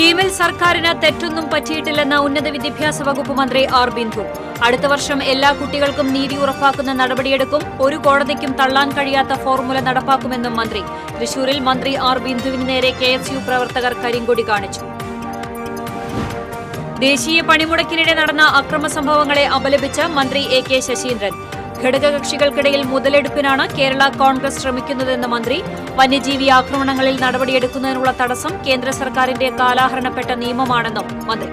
കീമിൽ സർക്കാരിന് തെറ്റൊന്നും പറ്റിയിട്ടില്ലെന്ന് ഉന്നത വിദ്യാഭ്യാസ വകുപ്പ് മന്ത്രി ആർ ബിന്ദു. അടുത്ത വർഷം എല്ലാ കുട്ടികൾക്കും നീതി ഉറപ്പാക്കുന്ന നടപടിയെടുക്കും. ഒരു കോടതിക്കും തള്ളാൻ കഴിയാത്ത ഫോർമുല നടപ്പാക്കുമെന്നും മന്ത്രി. തൃശൂരിൽ മന്ത്രി ആർ ബിന്ദുവിന് നേരെ KSU പ്രവർത്തകർ കരിങ്കൊടി കാണിച്ചു. ദേശീയ പണിമുടക്കിനിടെ നടന്ന അക്രമ സംഭവങ്ങളെ അപലപിച്ച് മന്ത്രി AK ശശീന്ദ്രൻ. ഘടകകക്ഷികൾക്കിടയിൽ മുതലെടുപ്പിനാണ് കേരള കോൺഗ്രസ് ശ്രമിക്കുന്നതെന്ന് മന്ത്രി. വന്യജീവി ആക്രമണങ്ങളിൽ നടപടിയെടുക്കുന്നതിനുള്ള തടസ്സം കേന്ദ്ര സർക്കാരിന്റെ കാലഹരണപ്പെട്ട നിയമമാണെന്നും മന്ത്രി.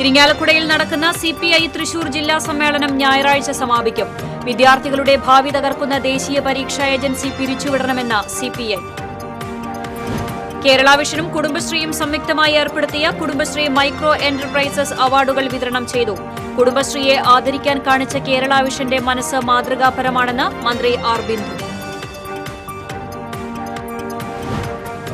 ഇരിങ്ങാലക്കുടയിൽ നടക്കുന്ന CPI തൃശൂർ ജില്ലാ സമ്മേളനം ഞായറാഴ്ച സമാപിക്കും. വിദ്യാർത്ഥികളുടെ ഭാവി തകർക്കുന്ന ദേശീയ പരീക്ഷാ ഏജൻസി പിരിച്ചുവിടണമെന്ന് CPI. കേരള വിഷനും കുടുംബശ്രീയും സംയുക്തമായി ഏർപ്പെടുത്തിയ കുടുംബശ്രീ മൈക്രോ എന്റർപ്രൈസസ് അവാർഡുകൾ വിതരണം ചെയ്തു. കുടുംബശ്രീയെ ആദരിക്കാൻ കാണിച്ച കേരള വിഷന്റെ മനസ്സ് മാതൃകാപരമാണെന്ന് മന്ത്രി ആർ ബിന്ദു.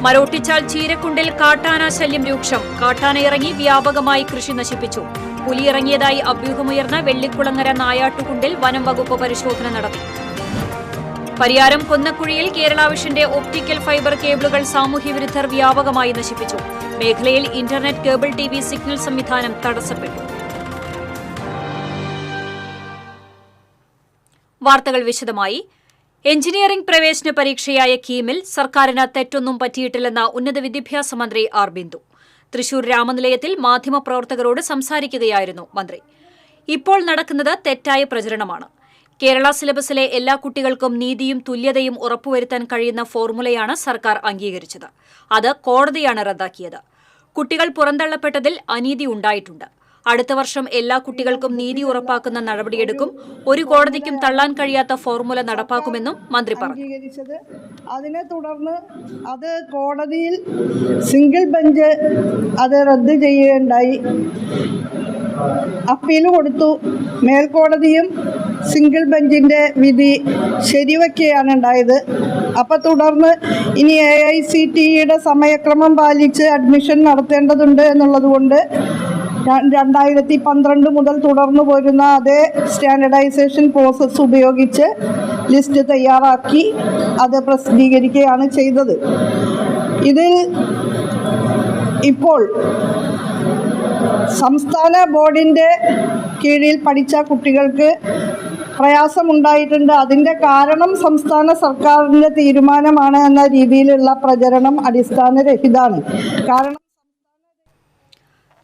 മരോട്ടിച്ചാൽ ചീരക്കുണ്ടിൽ കാട്ടാന ശല്യം രൂക്ഷം. കാട്ടാന ഇറങ്ങി വ്യാപകമായി കൃഷി നശിപ്പിച്ചു. പുലിയിറങ്ങിയതായി അഭ്യൂഹമുയർന്ന വെള്ളിക്കുളങ്ങര നായാട്ടുകുണ്ടിൽ വനം വകുപ്പ് പരിശോധന നടത്തി. പരിയാരം കൊന്നക്കുഴിയിൽ കേരള വിഷന്റെ ഒപ്റ്റിക്കൽ ഫൈബർ കേബിളുകൾ സാമൂഹ്യവിരുദ്ധർ വ്യാപകമായി നശിപ്പിച്ചു. മേഖലയിൽ ഇന്റർനെറ്റ് കേബിൾ TV സിഗ്നൽ സംവിധാനം തടസ്സപ്പെട്ടു. വാർത്തകൾ വിശദമായി. എഞ്ചിനീയറിംഗ് പ്രവേശന പരീക്ഷയായ കീമിൽ സർക്കാരിന് തെറ്റൊന്നും പറ്റിയിട്ടില്ലെന്ന ഉന്നത വിദ്യാഭ്യാസ മന്ത്രി ആർ ബിന്ദു. തൃശൂർ രാമനിലയത്തിൽ മാധ്യമപ്രവർത്തകരോട് സംസാരിക്കുകയായിരുന്നു മന്ത്രി. ഇപ്പോൾ നടക്കുന്നത് തെറ്റായ പ്രചരണമാണ്. കേരള സിലബസിലെ എല്ലാ കുട്ടികൾക്കും നീതിയും തുല്യതയും ഉറപ്പുവരുത്താൻ കഴിയുന്ന ഫോർമുലയാണ് സർക്കാർ അംഗീകരിച്ചത്. അത് കോടതിയാണ് റദ്ദാക്കിയത്. കുട്ടികൾ പുറന്തള്ളപ്പെട്ടതിൽ അനീതി ഉണ്ടായിട്ടുണ്ട്. അടുത്ത വർഷം എല്ലാ കുട്ടികൾക്കും നീതി ഉറപ്പാക്കുന്ന നടപടിയെടുക്കും. ഒരു കോടതിക്കും തള്ളാൻ കഴിയാത്ത ഫോർമുല നടപ്പാക്കുമെന്നും മന്ത്രി പറഞ്ഞു. അതിനെ തുടർന്ന് അത് കോടതിയിൽ സിംഗിൾ ബെഞ്ച് അത് റദ്ദ് ചെയ്യുകയുണ്ടായി. അപ്പീൽ കൊടുത്തു. മേൽക്കോടതിയും സിംഗിൾ ബെഞ്ചിൻ്റെ വിധി ശരിവയ്ക്കുകയാണ് ഉണ്ടായത്. അപ്പോൾ തുടർന്ന് ഇനി AICTEയുടെ സമയക്രമം പാലിച്ച് അഡ്മിഷൻ നടത്തേണ്ടതുണ്ട് എന്നുള്ളതുകൊണ്ട് 2012 മുതൽ തുടർന്നു പോരുന്ന അതേ സ്റ്റാൻഡർഡൈസേഷൻ പ്രോസസ്സ് ഉപയോഗിച്ച് ലിസ്റ്റ് തയ്യാറാക്കി അത് പ്രസിദ്ധീകരിക്കുകയാണ് ചെയ്തത്. ഇതിൽ ഇപ്പോൾ സംസ്ഥാന ബോർഡിൻ്റെ കീഴിൽ പഠിച്ച കുട്ടികൾക്ക് പ്രയാസമുണ്ടായിട്ടുണ്ട്. അതിൻ്റെ കാരണം സംസ്ഥാന സർക്കാരിൻ്റെ തീരുമാനമാണ് എന്ന രീതിയിലുള്ള പ്രചരണം അടിസ്ഥാനരഹിതമാണ്. കാരണം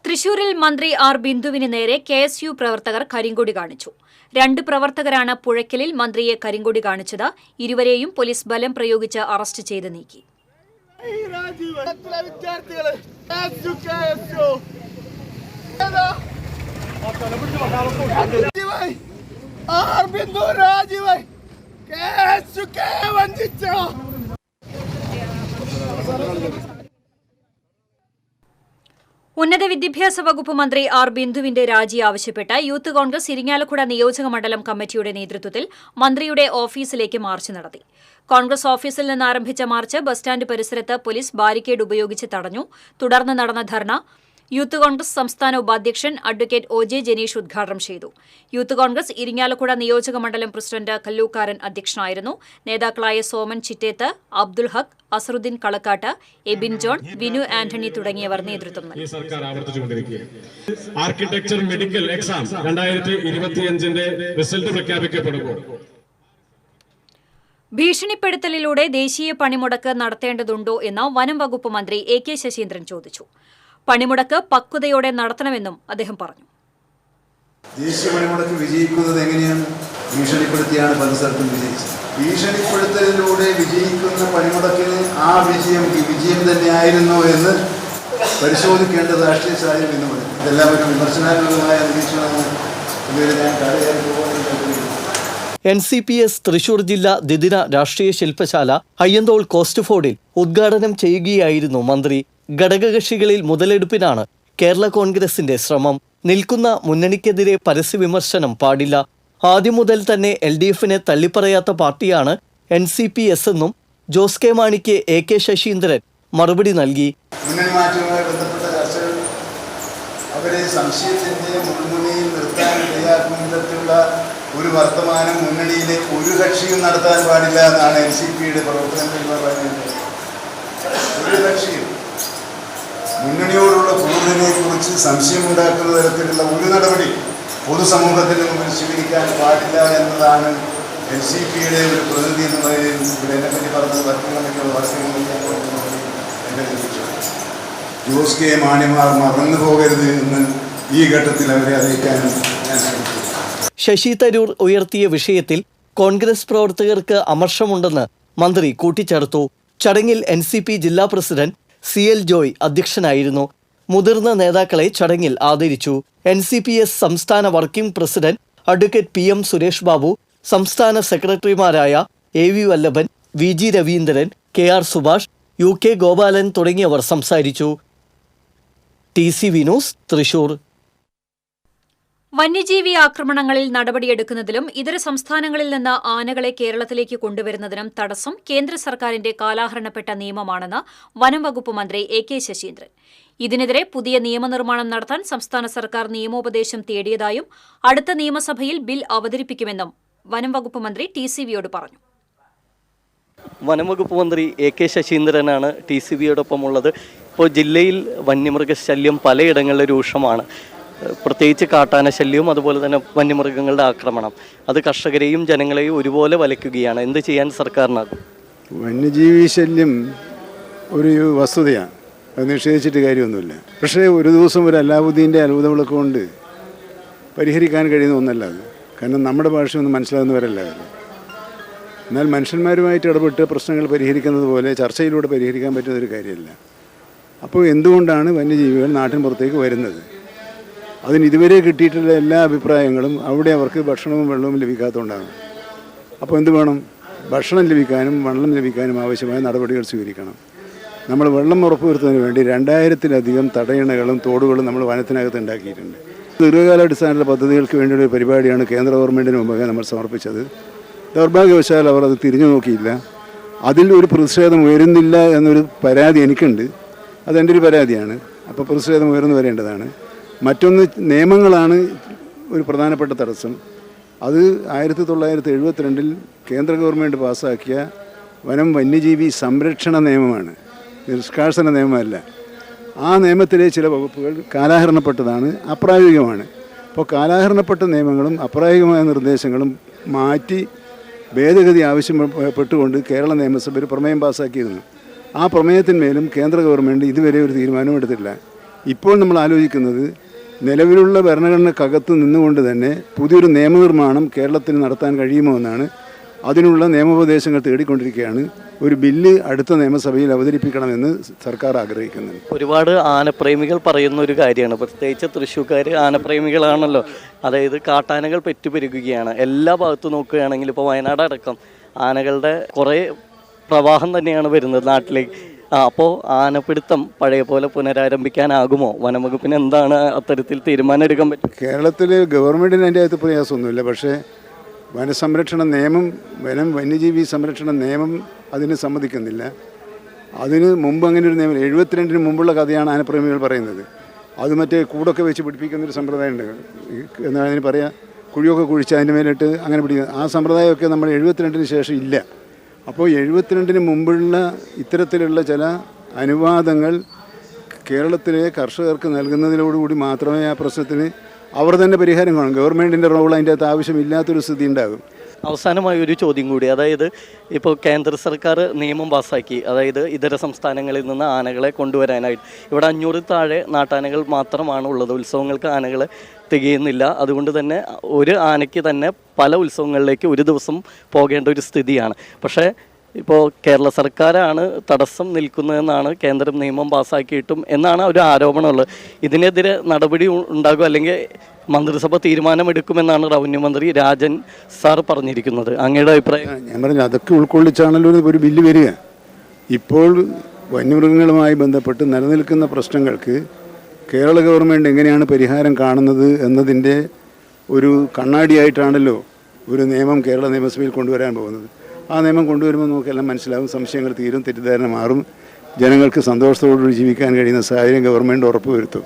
തൃശൂരിൽ മന്ത്രി ആർ ബിന്ദുവിന് നേരെ KSU പ്രവർത്തകർ കരിങ്കൊടി കാണിച്ചു. 2 പ്രവർത്തകരാണ് പുഴയ്ക്കലിൽ മന്ത്രിയെ കരിങ്കൊടി കാണിച്ചത്. ഇരുവരെയും പോലീസ് ബലം പ്രയോഗിച്ച് അറസ്റ്റ് ചെയ്ത് നീക്കി. ഉന്നത വിദ്യാഭ്യാസ വകുപ്പ് മന്ത്രി ആർ ബിന്ദുവിന്റെ രാജി ആവശ്യപ്പെട്ട് യൂത്ത് കോൺഗ്രസ് ഇരിങ്ങാലക്കുട നിയോജക മണ്ഡലം കമ്മിറ്റിയുടെ നേതൃത്വത്തിൽ മന്ത്രിയുടെ ഓഫീസിലേക്ക് മാർച്ച് നടത്തി. കോൺഗ്രസ് ഓഫീസിൽ നിന്ന് ആരംഭിച്ച മാർച്ച് ബസ് സ്റ്റാൻഡ് പരിസരത്ത് പോലീസ് ബാരിക്കേഡ് ഉപയോഗിച്ച് തടഞ്ഞു. തുടർന്ന് നടന്ന ധർണ യൂത്ത് കോൺഗ്രസ് സംസ്ഥാന ഉപാധ്യക്ഷൻ അഡ്വക്കേറ്റ് OJ ജനീഷ് ഉദ്ഘാടനം ചെയ്തു. യൂത്ത് കോൺഗ്രസ് ഇരിങ്ങാലക്കുട നിയോജക മണ്ഡലം പ്രസിഡന്റ് കല്ലൂക്കാരൻ അധ്യക്ഷനായിരുന്നു. നേതാക്കളായ സോമൻ ചിറ്റേത്ത്, അബ്ദുൽ ഹക്ക്, അസറുദ്ദീൻ കളക്കാട്ട്, എബിൻ ജോൺ, വിനു ആന്റണി തുടങ്ങിയവർ നേതൃത്വം നൽകി. ആർക്കിടെക്ചർ മെഡിക്കൽ എക്സാം 2025 റിസൾട്ട് പ്രഖ്യാപിക്കപ്പെടുമ്പോൾ ഭീഷണിപ്പെടുത്തലിലൂടെ ദേശീയ പണിമുടക്ക് നടത്തേണ്ടതുണ്ടോ എന്ന് വനം വകുപ്പ് മന്ത്രി AK ശശീന്ദ്രൻ ചോദിച്ചു. പണിമുടക്ക് പക്വതയോടെ നടത്തണമെന്നും അദ്ദേഹം പറഞ്ഞു. ദേശീയ പണിമുടക്ക് വിജയിക്കുന്നത് എങ്ങനെയാണ്? ഭീഷണിപ്പെടുത്തിയാണ് പല സ്ഥലത്തും വിജയിച്ചത്. ഭീഷണിപ്പെടുത്തലിലൂടെ വിജയിക്കുന്ന പണിമുടക്കിന് ആ വിജയം തന്നെയായിരുന്നോ എന്ന് പരിശോധിക്കേണ്ട രാഷ്ട്രീയ സാഹചര്യം എന്ന് പറയും. ഇതെല്ലാം ഒരു വിമർശനാത്മകമായ നിരീക്ഷണമാണ്. ഞാൻ കടയായി പോകുന്നത്. NCPS തൃശൂർ ജില്ലാ ദ്വിദിന രാഷ്ട്രീയ ശില്പശാല അയ്യന്തോൾ കോസ്റ്റ് ഫോർഡിൽ ഉദ്ഘാടനം ചെയ്യുകയായിരുന്നു മന്ത്രി. ഘടകകക്ഷികളിൽ മുതലെടുപ്പിനാണ് കേരള കോൺഗ്രസിന്റെ ശ്രമം. നിൽക്കുന്ന മുന്നണിക്കെതിരെ പരസ്യവിമർശനം പാടില്ല. ആദ്യം മുതൽ തന്നെ LDFനെ തള്ളിപ്പറയാത്ത പാർട്ടിയാണ് NCPS എന്നും ജോസ് കെ മാണിക്ക് AK ശശീന്ദ്രൻ മറുപടി നൽകി. മുന്നണി മാറ്റവുമായി ബന്ധപ്പെട്ട ചർച്ചകൾ അവരെ സംശയത്തിന്റെ മുൾമുനയിൽ നിർത്താൻ ഇടയാക്കുന്ന വിധത്തിലുള്ള ഒരു വർത്തമാനം മുന്നണിയിലെ ഒരു കക്ഷിയും നടത്താൻ പാടില്ല എന്നാണ് NCPയുടെ പ്രവർത്തനങ്ങൾ പറയുന്നത്. ഒരു കക്ഷിയും മുന്നണിയോടുള്ള കൂടുതലിനെക്കുറിച്ച് സംശയമുണ്ടാക്കുന്ന തരത്തിലുള്ള ഒരു നടപടി പൊതുസമൂഹത്തിന് മുമ്പിൽ സ്വീകരിക്കാൻ പാടില്ല എന്നതാണ് NCPയുടെ ഒരു പ്രതിനിധി എന്ന നിലയിൽ ഇവിടെ എന്നെപ്പറ്റി പറഞ്ഞത് വർക്കിംഗ് കമ്മിറ്റിയുള്ള എൻ്റെ നിരീക്ഷണം. ജോസ് കെ മാണിമാർ മറന്നു പോകരുത് എന്ന് ഈ ഘട്ടത്തിൽ അവരെ അറിയിക്കാൻ ഞാൻ ശ്രമിക്കുന്നു. ശശി തരൂർ ഉയർത്തിയ വിഷയത്തിൽ കോൺഗ്രസ് പ്രവർത്തകർക്ക് അമർഷമുണ്ടെന്ന് മന്ത്രി കൂട്ടിച്ചേർത്തു. ചടങ്ങിൽ NCP ജില്ലാ പ്രസിഡന്റ് CL ജോയ് അധ്യക്ഷനായിരുന്നു. മുതിർന്ന നേതാക്കളെ ചടങ്ങിൽ ആദരിച്ചു. NCPS സംസ്ഥാന working president advocate PM Suresh Babu, സംസ്ഥാന സെക്രട്ടറിമാരായ AV വല്ലഭൻ, VG Raveendran, KR Subhash, UK Gopalan തുടങ്ങിയവർ സംസാരിച്ചു. TCV news, Thrissur. വന്യജീവി ആക്രമണങ്ങളിൽ നടപടിയെടുക്കുന്നതിലും ഇതര സംസ്ഥാനങ്ങളിൽ നിന്ന് ആനകളെ കേരളത്തിലേക്ക് കൊണ്ടുവരുന്നതിനും തടസ്സം കേന്ദ്ര സർക്കാരിന്റെ കാലഹരണപ്പെട്ട നിയമമാണെന്ന് വനം വകുപ്പ് മന്ത്രി AK ശശീന്ദ്രൻ. ഇതിനെതിരെ പുതിയ നിയമനിർമ്മാണം നടത്താൻ സംസ്ഥാന സർക്കാർ നിയമോപദേശം തേടിയതായും അടുത്ത നിയമസഭയിൽ ബിൽ അവതരിപ്പിക്കുമെന്നും വനം വകുപ്പ് മന്ത്രി TCVയോട് പറഞ്ഞു. വനംവകുപ്പ് മന്ത്രി AK ശശീന്ദ്രനാണ് TCVയോടൊപ്പം ഉള്ളത്. ഇപ്പോൾ ജില്ലയിൽ വന്യമൃഗശല്യം പലയിടങ്ങളിലും രൂക്ഷമാണ്. പ്രത്യേകിച്ച് കാട്ടാന ശല്യവും അതുപോലെ തന്നെ വന്യമൃഗങ്ങളുടെ ആക്രമണം അത് കർഷകരെയും ജനങ്ങളെയും ഒരുപോലെ വലയ്ക്കുകയാണ്. എന്ത് ചെയ്യാൻ സർക്കാരിനാകും? വന്യജീവി ശല്യം ഒരു വസ്തുതയാണ്, അത് നിഷേധിച്ചിട്ട് കാര്യമൊന്നുമില്ല. പക്ഷേ ഒരു ദിവസം ഒരു അലാവുദ്ദീൻ്റെ അത്ഭുതവിളക്ക് കൊണ്ട് പരിഹരിക്കാൻ കഴിയുന്ന ഒന്നല്ല അത്. കാരണം നമ്മുടെ ഭാഷയൊന്നും മനസ്സിലാകുന്നവരല്ല അവർ. എന്നാൽ മനുഷ്യന്മാരുമായിട്ട് ഇടപെട്ട് പ്രശ്നങ്ങൾ പരിഹരിക്കുന്നത് പോലെ ചർച്ചയിലൂടെ പരിഹരിക്കാൻ പറ്റുന്നൊരു കാര്യമല്ല. അപ്പോൾ എന്തുകൊണ്ടാണ് വന്യജീവികൾ നാട്ടിൻ പുറത്തേക്ക് വരുന്നത്? അതിന് ഇതുവരെ കിട്ടിയിട്ടുള്ള എല്ലാ അഭിപ്രായങ്ങളും അവിടെ അവർക്ക് ഭക്ഷണവും വെള്ളവും ലഭിക്കാത്തതുകൊണ്ടാണ്. അപ്പോൾ എന്ത് വേണം? ഭക്ഷണം ലഭിക്കാനും വെള്ളം ലഭിക്കാനും ആവശ്യമായ നടപടികൾ സ്വീകരിക്കണം. നമ്മൾ വെള്ളം ഉറപ്പുവരുത്തുന്നതിന് വേണ്ടി 2000-ലധികം തടയണകളും തോടുകളും നമ്മൾ വനത്തിനകത്ത് ഉണ്ടാക്കിയിട്ടുണ്ട്. ദീർഘകാലാടിസ്ഥാനത്തിലുള്ള പദ്ധതികൾക്ക് വേണ്ടിയുള്ള ഒരു പരിപാടിയാണ് കേന്ദ്ര ഗവൺമെൻറ്റിന് മുമ്പേ നമ്മൾ സമർപ്പിച്ചത്. ദൗർഭാഗ്യവശാൽ അവർ അത് തിരിഞ്ഞു നോക്കിയില്ല. അതിൽ ഒരു പ്രതിഷേധം ഉയരുന്നില്ല എന്നൊരു പരാതി എനിക്കുണ്ട്. അതെൻ്റെ ഒരു പരാതിയാണ്. അപ്പോൾ പ്രതിഷേധം ഉയർന്നു വരേണ്ടതാണ്. മറ്റൊന്ന്, നിയമങ്ങളാണ് ഒരു പ്രധാനപ്പെട്ട തടസ്സം. അത് 1972 കേന്ദ്ര ഗവൺമെൻറ് പാസ്സാക്കിയ വന്യജീവി സംരക്ഷണ നിയമമാണ്, നിഷ്കാസന നിയമമല്ല. ആ നിയമത്തിലെ ചില വകുപ്പുകൾ കാലഹരണപ്പെട്ടതാണ്, അപ്രായോഗികമാണ്. അപ്പോൾ കാലഹരണപ്പെട്ട നിയമങ്ങളും അപ്രായോഗികമായ നിർദ്ദേശങ്ങളും മാറ്റി ഭേദഗതി ആവശ്യപ്പെട്ടുകൊണ്ട് കേരള നിയമസഭ ഒരു പ്രമേയം പാസ്സാക്കിയിരുന്നു. ആ പ്രമേയത്തിന്മേലും കേന്ദ്ര ഗവൺമെൻറ് ഇതുവരെ ഒരു തീരുമാനവും എടുത്തിട്ടില്ല. ഇപ്പോൾ നമ്മൾ ആലോചിക്കുന്നത് നിലവിലുള്ള ഭരണഘടനക്കകത്ത് നിന്നുകൊണ്ട് തന്നെ പുതിയൊരു നിയമനിർമ്മാണം കേരളത്തിൽ നടത്താൻ കഴിയുമോ എന്നാണ്. അതിനുള്ള നിയമോപദേശങ്ങൾ തേടിക്കൊണ്ടിരിക്കുകയാണ്. ഒരു ബില്ല് അടുത്ത നിയമസഭയിൽ അവതരിപ്പിക്കണമെന്ന് സർക്കാർ ആഗ്രഹിക്കുന്നുണ്ട്. ഒരുപാട് ആനപ്രേമികൾ പറയുന്ന ഒരു കാര്യമാണ്, പ്രത്യേകിച്ച് തൃശ്ശൂർക്കാർ ആനപ്രേമികളാണല്ലോ. അതായത് കാട്ടാനകൾ പെറ്റുപെരുകുകയാണ്. എല്ലാ ഭാഗത്തും നോക്കുകയാണെങ്കിൽ ഇപ്പോൾ വയനാട് അടക്കം ആനകളുടെ കുറേ പ്രവാഹം തന്നെയാണ് വരുന്നത് നാട്ടിലേക്ക്. അപ്പോൾ ആനപ്പിടുത്തം പഴയ പോലെ പുനരാരംഭിക്കാനാകുമോ? വനംവകുപ്പിന് എന്താണ് അത്തരത്തിൽ തീരുമാനം എടുക്കാൻ പറ്റും? കേരളത്തിൽ ഗവൺമെൻറ്റിന് അതിൻ്റെ അകത്ത് പ്രയാസമൊന്നുമില്ല. പക്ഷേ വനസംരക്ഷണ നിയമം, വന്യജീവി സംരക്ഷണ നിയമം അതിന് സമ്മതിക്കുന്നില്ല. അതിന് മുമ്പ് അങ്ങനെ ഒരു നിയമം 72-ന് മുമ്പുള്ള കഥയാണ് ആനപ്രേമികൾ പറയുന്നത്. അത് മറ്റേ കൂടൊക്കെ വെച്ച് പിടിപ്പിക്കുന്നൊരു സമ്പ്രദായമുണ്ട്. എന്നാൽ അതിന് പറയാം, കുഴിയൊക്കെ കുഴിച്ച് അതിൻ്റെ മേലിട്ട് അങ്ങനെ പിടിക്കുന്നത്. ആ സമ്പ്രദായമൊക്കെ നമ്മൾ 72-ന് ശേഷം ഇല്ല. അപ്പോൾ 72-ന് മുമ്പുള്ള ഇത്തരത്തിലുള്ള ചില അനുവാദങ്ങൾ കേരളത്തിലെ കർഷകർക്ക് നൽകുന്നതിനോടുകൂടി മാത്രമേ ആ പ്രശ്നത്തിന് അവർ തന്നെ പരിഹാരം കാണും. ഗവൺമെൻറ്റിൻ്റെ റോൾ അതിൻ്റെ അകത്ത് ആവശ്യമില്ലാത്തൊരു സ്ഥിതി ഉണ്ടാകും. അവസാനമായി ഒരു ചോദ്യം കൂടി, അതായത് ഇപ്പോൾ കേന്ദ്ര സർക്കാർ നിയമം പാസ്സാക്കി, അതായത് ഇതര സംസ്ഥാനങ്ങളിൽ നിന്ന് ആനകളെ കൊണ്ടുവരാനായിട്ട്. ഇവിടെ 500 താഴെ നാട്ടാനകൾ മാത്രമാണ് ഉള്ളത്. ഉത്സവങ്ങൾക്ക് ആനകൾ തികയുന്നില്ല. അതുകൊണ്ട് തന്നെ ഒരു ആനയ്ക്ക് തന്നെ പല ഉത്സവങ്ങളിലേക്ക് ഒരു ദിവസം പോകേണ്ട ഒരു സ്ഥിതിയാണ്. പക്ഷേ ഇപ്പോൾ കേരള സർക്കാരാണ് തടസ്സം നിൽക്കുന്നതെന്നാണ് കേന്ദ്രം നിയമം പാസ്സാക്കിയിട്ടും എന്നാണ് ഒരു ആരോപണമുള്ളത്. ഇതിനെതിരെ നടപടി ഉണ്ടാകും, അല്ലെങ്കിൽ മന്ത്രിസഭ തീരുമാനമെടുക്കുമെന്നാണ് റവന്യൂ മന്ത്രി രാജൻ സാർ പറഞ്ഞിരിക്കുന്നത്. അങ്ങയുടെ അഭിപ്രായം? ഞാൻ പറഞ്ഞു, അതൊക്കെ ഉൾക്കൊള്ളിച്ചാണല്ലോ ഒരു ബില്ല് വരിക. ഇപ്പോൾ വന്യമൃഗങ്ങളുമായി ബന്ധപ്പെട്ട് നിലനിൽക്കുന്ന പ്രശ്നങ്ങൾക്ക് കേരള ഗവൺമെൻറ് എങ്ങനെയാണ് പരിഹാരം കാണുന്നത് എന്നതിൻ്റെ ഒരു കണ്ണാടിയായിട്ടാണല്ലോ ഒരു നിയമം കേരള നിയമസഭയിൽ കൊണ്ടുവരാൻ പോകുന്നത്. ആ നിയമം കൊണ്ടുവരുമ്പോൾ നമുക്കെല്ലാം മനസ്സിലാവും, സംശയങ്ങൾ തീരും, തെറ്റിദ്ധാരണ മാറും, ജനങ്ങൾക്ക് സന്തോഷത്തോടുകൂടി ജീവിക്കാൻ കഴിയുന്ന സാഹചര്യം ഗവൺമെൻറ് ഉറപ്പുവരുത്തും.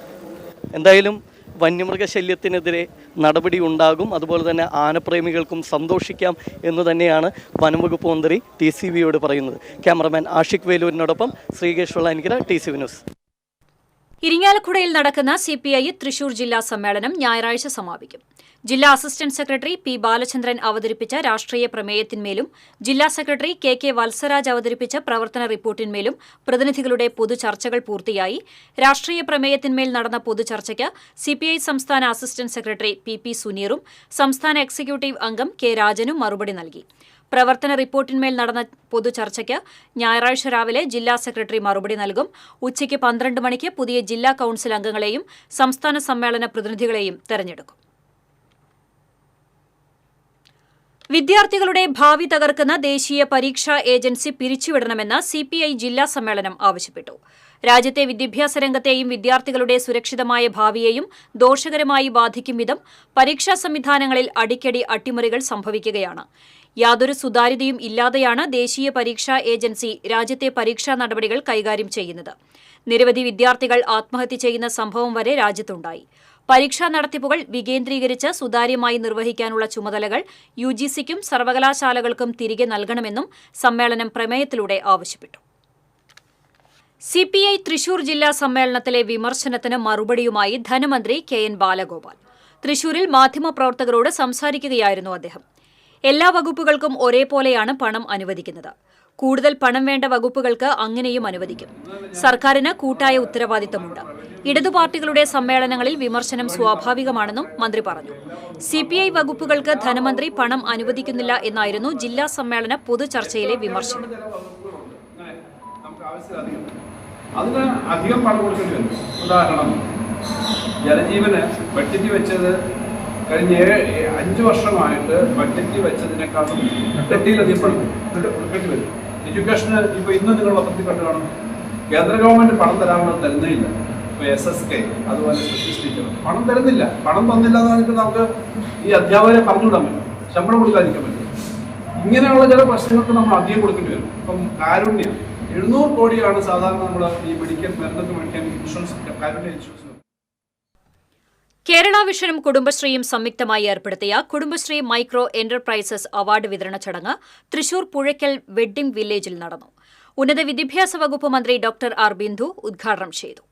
എന്തായാലും വന്യമൃഗശല്യത്തിനെതിരെ നടപടി ഉണ്ടാകും. അതുപോലെ തന്നെ ആനപ്രേമികൾക്കും സന്തോഷിക്കാം എന്ന് തന്നെയാണ് വനംവകുപ്പ് മന്ത്രി TCVയോട് പറയുന്നത്. ക്യാമറമാൻ ആഷിഖ് വേലൂരിനോടൊപ്പം ശ്രീകേഷ് വെള്ളാനിക്കര, TCV ന്യൂസ്. ഇരിങ്ങാലക്കുടയിൽ നടക്കുന്ന സിപിഐ തൃശൂർ ജില്ലാ സമ്മേളനം ഞായറാഴ്ച സമാപിക്കും. ജില്ലാ അസിസ്റ്റന്റ് സെക്രട്ടറി പി ബാലചന്ദ്രൻ അവതരിപ്പിച്ച രാഷ്ട്രീയ പ്രമേയത്തിന്മേലും ജില്ലാ സെക്രട്ടറി കെ വത്സരാജ് അവതരിപ്പിച്ച പ്രവർത്തന റിപ്പോർട്ടിന്മേലും പ്രതിനിധികളുടെ പൊതുചർച്ചകൾ പൂർത്തിയായി. രാഷ്ട്രീയ പ്രമേയത്തിന്മേൽ നടന്ന പൊതുചർച്ചയ്ക്ക് സിപിഐ സംസ്ഥാന അസിസ്റ്റന്റ് സെക്രട്ടറി പി സുനീറും സംസ്ഥാന എക്സിക്യൂട്ടീവ് അംഗം കെ രാജനും മറുപടി നൽകി. പ്രവർത്തന റിപ്പോർട്ടിന്മേൽ നടന്ന പൊതുചർച്ചയ്ക്ക് ഞായറാഴ്ച രാവിലെ ജില്ലാ സെക്രട്ടറി മറുപടി നൽകും. ഉച്ചയ്ക്ക് 12 മണിക്ക് പുതിയ ജില്ലാ കൌൺസിൽ അംഗങ്ങളെയും സംസ്ഥാന സമ്മേളന പ്രതിനിധികളെയും തെരഞ്ഞെടുക്കും. വിദ്യാർത്ഥികളുടെ ഭാവി തകർക്കുന്ന ദേശീയ പരീക്ഷാ ഏജൻസി പിരിച്ചുവിടണമെന്ന് സിപിഐ ജില്ലാ സമ്മേളനം ആവശ്യപ്പെട്ടു. രാജ്യത്തെ വിദ്യാഭ്യാസ രംഗത്തെയും വിദ്യാർത്ഥികളുടെ സുരക്ഷിതമായ ഭാവിയെയും ദോഷകരമായി ബാധിക്കും വിധം പരീക്ഷാ സംവിധാനങ്ങളിൽ അടിക്കടി അട്ടിമറികൾ സംഭവിക്കുകയാണ്. യാതൊരു സുതാര്യതയും ഇല്ലാതെയാണ് ദേശീയ പരീക്ഷാ ഏജൻസി രാജ്യത്തെ പരീക്ഷാ നടപടികൾ കൈകാര്യം ചെയ്യുന്നത്. നിരവധി വിദ്യാർത്ഥികൾ ആത്മഹത്യ ചെയ്യുന്ന സംഭവം വരെ രാജ്യത്തുണ്ടായി. പരീക്ഷാ നടത്തിപ്പുകൾ വികേന്ദ്രീകരിച്ച് സുതാര്യമായി നിർവഹിക്കാനുള്ള ചുമതലകൾ യുജിസിക്കും സർവകലാശാലകൾക്കും തിരികെ നൽകണമെന്നും സമ്മേളനം പ്രമേയത്തിലൂടെ ആവശ്യപ്പെട്ടു. സിപിഐ തൃശൂർ ജില്ലാ സമ്മേളനത്തിലെ വിമർശനത്തിന് മറുപടിയുമായി ധനമന്ത്രി കെ.എൻ. ബാലഗോപാൽ തൃശൂരിൽ മാധ്യമപ്രവർത്തകരോട് സംസാരിക്കുകയായിരുന്നു അദ്ദേഹം. എല്ലാ വകുപ്പുകൾക്കും ഒരേപോലെയാണ് പണം അനുവദിക്കുന്നത്. കൂടുതൽ പണം വേണ്ട വകുപ്പുകൾക്ക് അങ്ങനെയും അനുവദിക്കും. സർക്കാരിന് കൂട്ടായ ഉത്തരവാദിത്തമുണ്ട്. ഇടതുപാർട്ടികളുടെ സമ്മേളനങ്ങളിൽ വിമർശനം സ്വാഭാവികമാണെന്നും മന്ത്രി പറഞ്ഞു. സിപിഐ വകുപ്പുകൾക്ക് ധനമന്ത്രി പണം അനുവദിക്കുന്നില്ല എന്നായിരുന്നു ജില്ലാ സമ്മേളന പൊതുചർച്ചയിലെ വിമർശനം. അതിന് അധികം പണം കൊടുക്കേണ്ടി വരും. ഉദാഹരണം, ജലജീവന് ബഡ്ജറ്റ് വെച്ചത് കഴിഞ്ഞ 5 വർഷമായിട്ട് ബഡ്ജറ്റ് വെച്ചതിനേക്കാളും ഇരട്ടിയിലധികം പണം കൊടുക്കേണ്ടി വരും. എഡ്യൂക്കേഷന് ഇപ്പോൾ ഇന്ന് നിങ്ങൾ പത്രത്തിൽ കണ്ടു കാണും, കേന്ദ്ര ഗവൺമെന്റ് പണം തരാമെന്ന് തരുന്നില്ല. ഇപ്പോൾ SSK അതുപോലെ സ്പെഷ്യൽ ടീച്ചർ പണം തരുന്നില്ല. പണം തന്നില്ല എന്ന് നമുക്ക് ഈ അധ്യാപകരെ പറഞ്ഞുവിടാൻ പറ്റും, ശമ്പളം കൊടുക്കാതിരിക്കാൻ പറ്റും. ഇങ്ങനെയുള്ള ചില പ്രശ്നങ്ങൾക്ക് നമ്മൾ അധികം കൊടുക്കേണ്ടി വരും. ഇപ്പം കാരുണ്യം 700 കോടിയാണ് സാധാരണ നമ്മൾ ഈ മെഡിക്കൽ മരുന്നൊക്കെ മേടിക്കാൻ ഇൻഷുറൻസ്, കാരുണ്യ ഇൻഷുറൻസ്. കേരള വിഷനും കുടുംബശ്രീയും സംയുക്തമായി ഏർപ്പെടുത്തിയ കുടുംബശ്രീ മൈക്രോ എന്റർപ്രൈസസ് അവാർഡ് വിതരണ ചടങ്ങ് തൃശൂർ പുഴയ്ക്കൽ വെഡ്ഡിംഗ് വില്ലേജിൽ നടന്നു. ഉന്നത വിദ്യാഭ്യാസ വകുപ്പ് മന്ത്രി ഡോക്ടർ ആർ ബിന്ദു ഉദ്ഘാടനം ചെയ്തു.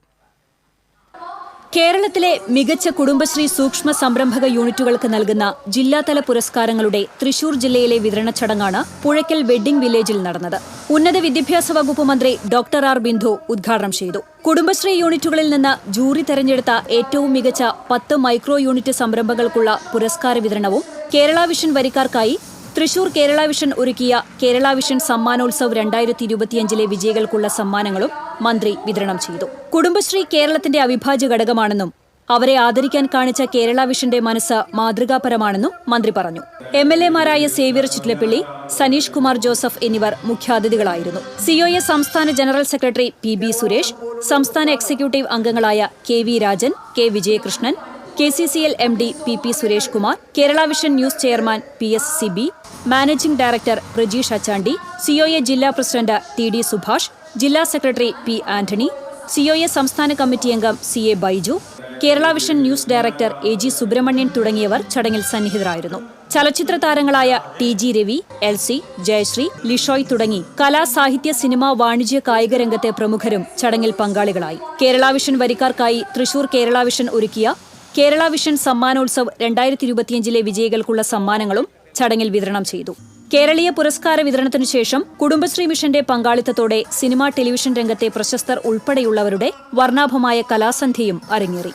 കേരളത്തിലെ മികച്ച കുടുംബശ്രീ സൂക്ഷ്മ സംരംഭക യൂണിറ്റുകൾക്ക് നൽകുന്ന ജില്ലാതല പുരസ്കാരങ്ങളുടെ തൃശൂർ ജില്ലയിലെ വിതരണ ചടങ്ങാണ് പുഴയ്ക്കൽ വെഡ്ഡിംഗ് വില്ലേജിൽ നടന്നത്. ഉന്നത വിദ്യാഭ്യാസ വകുപ്പ് മന്ത്രി ഡോക്ടർ ആർ ബിന്ദു ഉദ്ഘാടനം ചെയ്തു. കുടുംബശ്രീ യൂണിറ്റുകളിൽ നിന്ന് ജൂറി തെരഞ്ഞെടുത്ത ഏറ്റവും മികച്ച 10 മൈക്രോ യൂണിറ്റ് സംരംഭങ്ങൾക്കുള്ള പുരസ്കാര വിതരണവും കേരള വിഷൻ വരിക്കാർക്കായി തൃശൂർ കേരള വിഷൻ ഒരുക്കിയ കേരള വിഷൻ സമ്മാനോത്സവ് 2025 വിജയികൾക്കുള്ള സമ്മാനങ്ങളും മന്ത്രി വിതരണം ചെയ്തു. കുടുംബശ്രീ കേരളത്തിന്റെ അവിഭാജ്യ ഘടകമാണെന്നും അവരെ ആദരിക്കാൻ കാണിച്ച കേരള വിഷന്റെ മനസ്സ് മാതൃകാപരമാണെന്നും മന്ത്രി പറഞ്ഞു. MLA-മാരായ സേവ്യർ ചിറ്റ്ലപ്പിള്ളി, സനീഷ് കുമാർ ജോസഫ് എന്നിവർ മുഖ്യാതിഥികളായിരുന്നു. COA സംസ്ഥാന ജനറൽ സെക്രട്ടറി PB സുരേഷ്, സംസ്ഥാന എക്സിക്യൂട്ടീവ് അംഗങ്ങളായ KV Rajan, K Vijayakrishnan, KCCL MD PP Suresh Kumar, Kerala vision news chairman PS Sibi, managing director Prajeesh Achandi, COA ജില്ലാ പ്രസിഡന്റ് TD സുഭാഷ്, ജില്ലാ സെക്രട്ടറി P ആന്റണി, COA സംസ്ഥാന കമ്മിറ്റി അംഗം CA Baiju, Kerala vision news director AG Subramanian തുടങ്ങിയവർ ചടങ്ങിൽ സന്നിഹിതരായിരുന്നു. ചലച്ചിത്ര താരങ്ങളായ TG രവി, LC, ജയശ്രീ, ലിഷോയ് തുടങ്ങി കലാ, സാഹിത്യ, സിനിമ, വാണിജ്യ, കായിക രംഗത്തെ പ്രമുഖരും ചടങ്ങിൽ പങ്കാളികളായി. കേരള വിഷൻ വരിക്കാർക്കായി തൃശൂർ കേരള വിഷൻ ഒരുക്കിയ കേരള വിഷൻ സമ്മാനോത്സവ് 2025 വിജയികൾക്കുള്ള സമ്മാനങ്ങളും ചടങ്ങിൽ വിതരണം ചെയ്തു. കേരളീയ പുരസ്കാര വിതരണത്തിനു ശേഷം കുടുംബശ്രീ മിഷന്റെ പങ്കാളിത്തത്തോടെ സിനിമ, ടെലിവിഷൻ രംഗത്തെ പ്രശസ്തർ ഉൾപ്പെടെയുള്ളവരുടെ വർണ്ണാഭമായ കലാസന്ധ്യയും അരങ്ങേറി.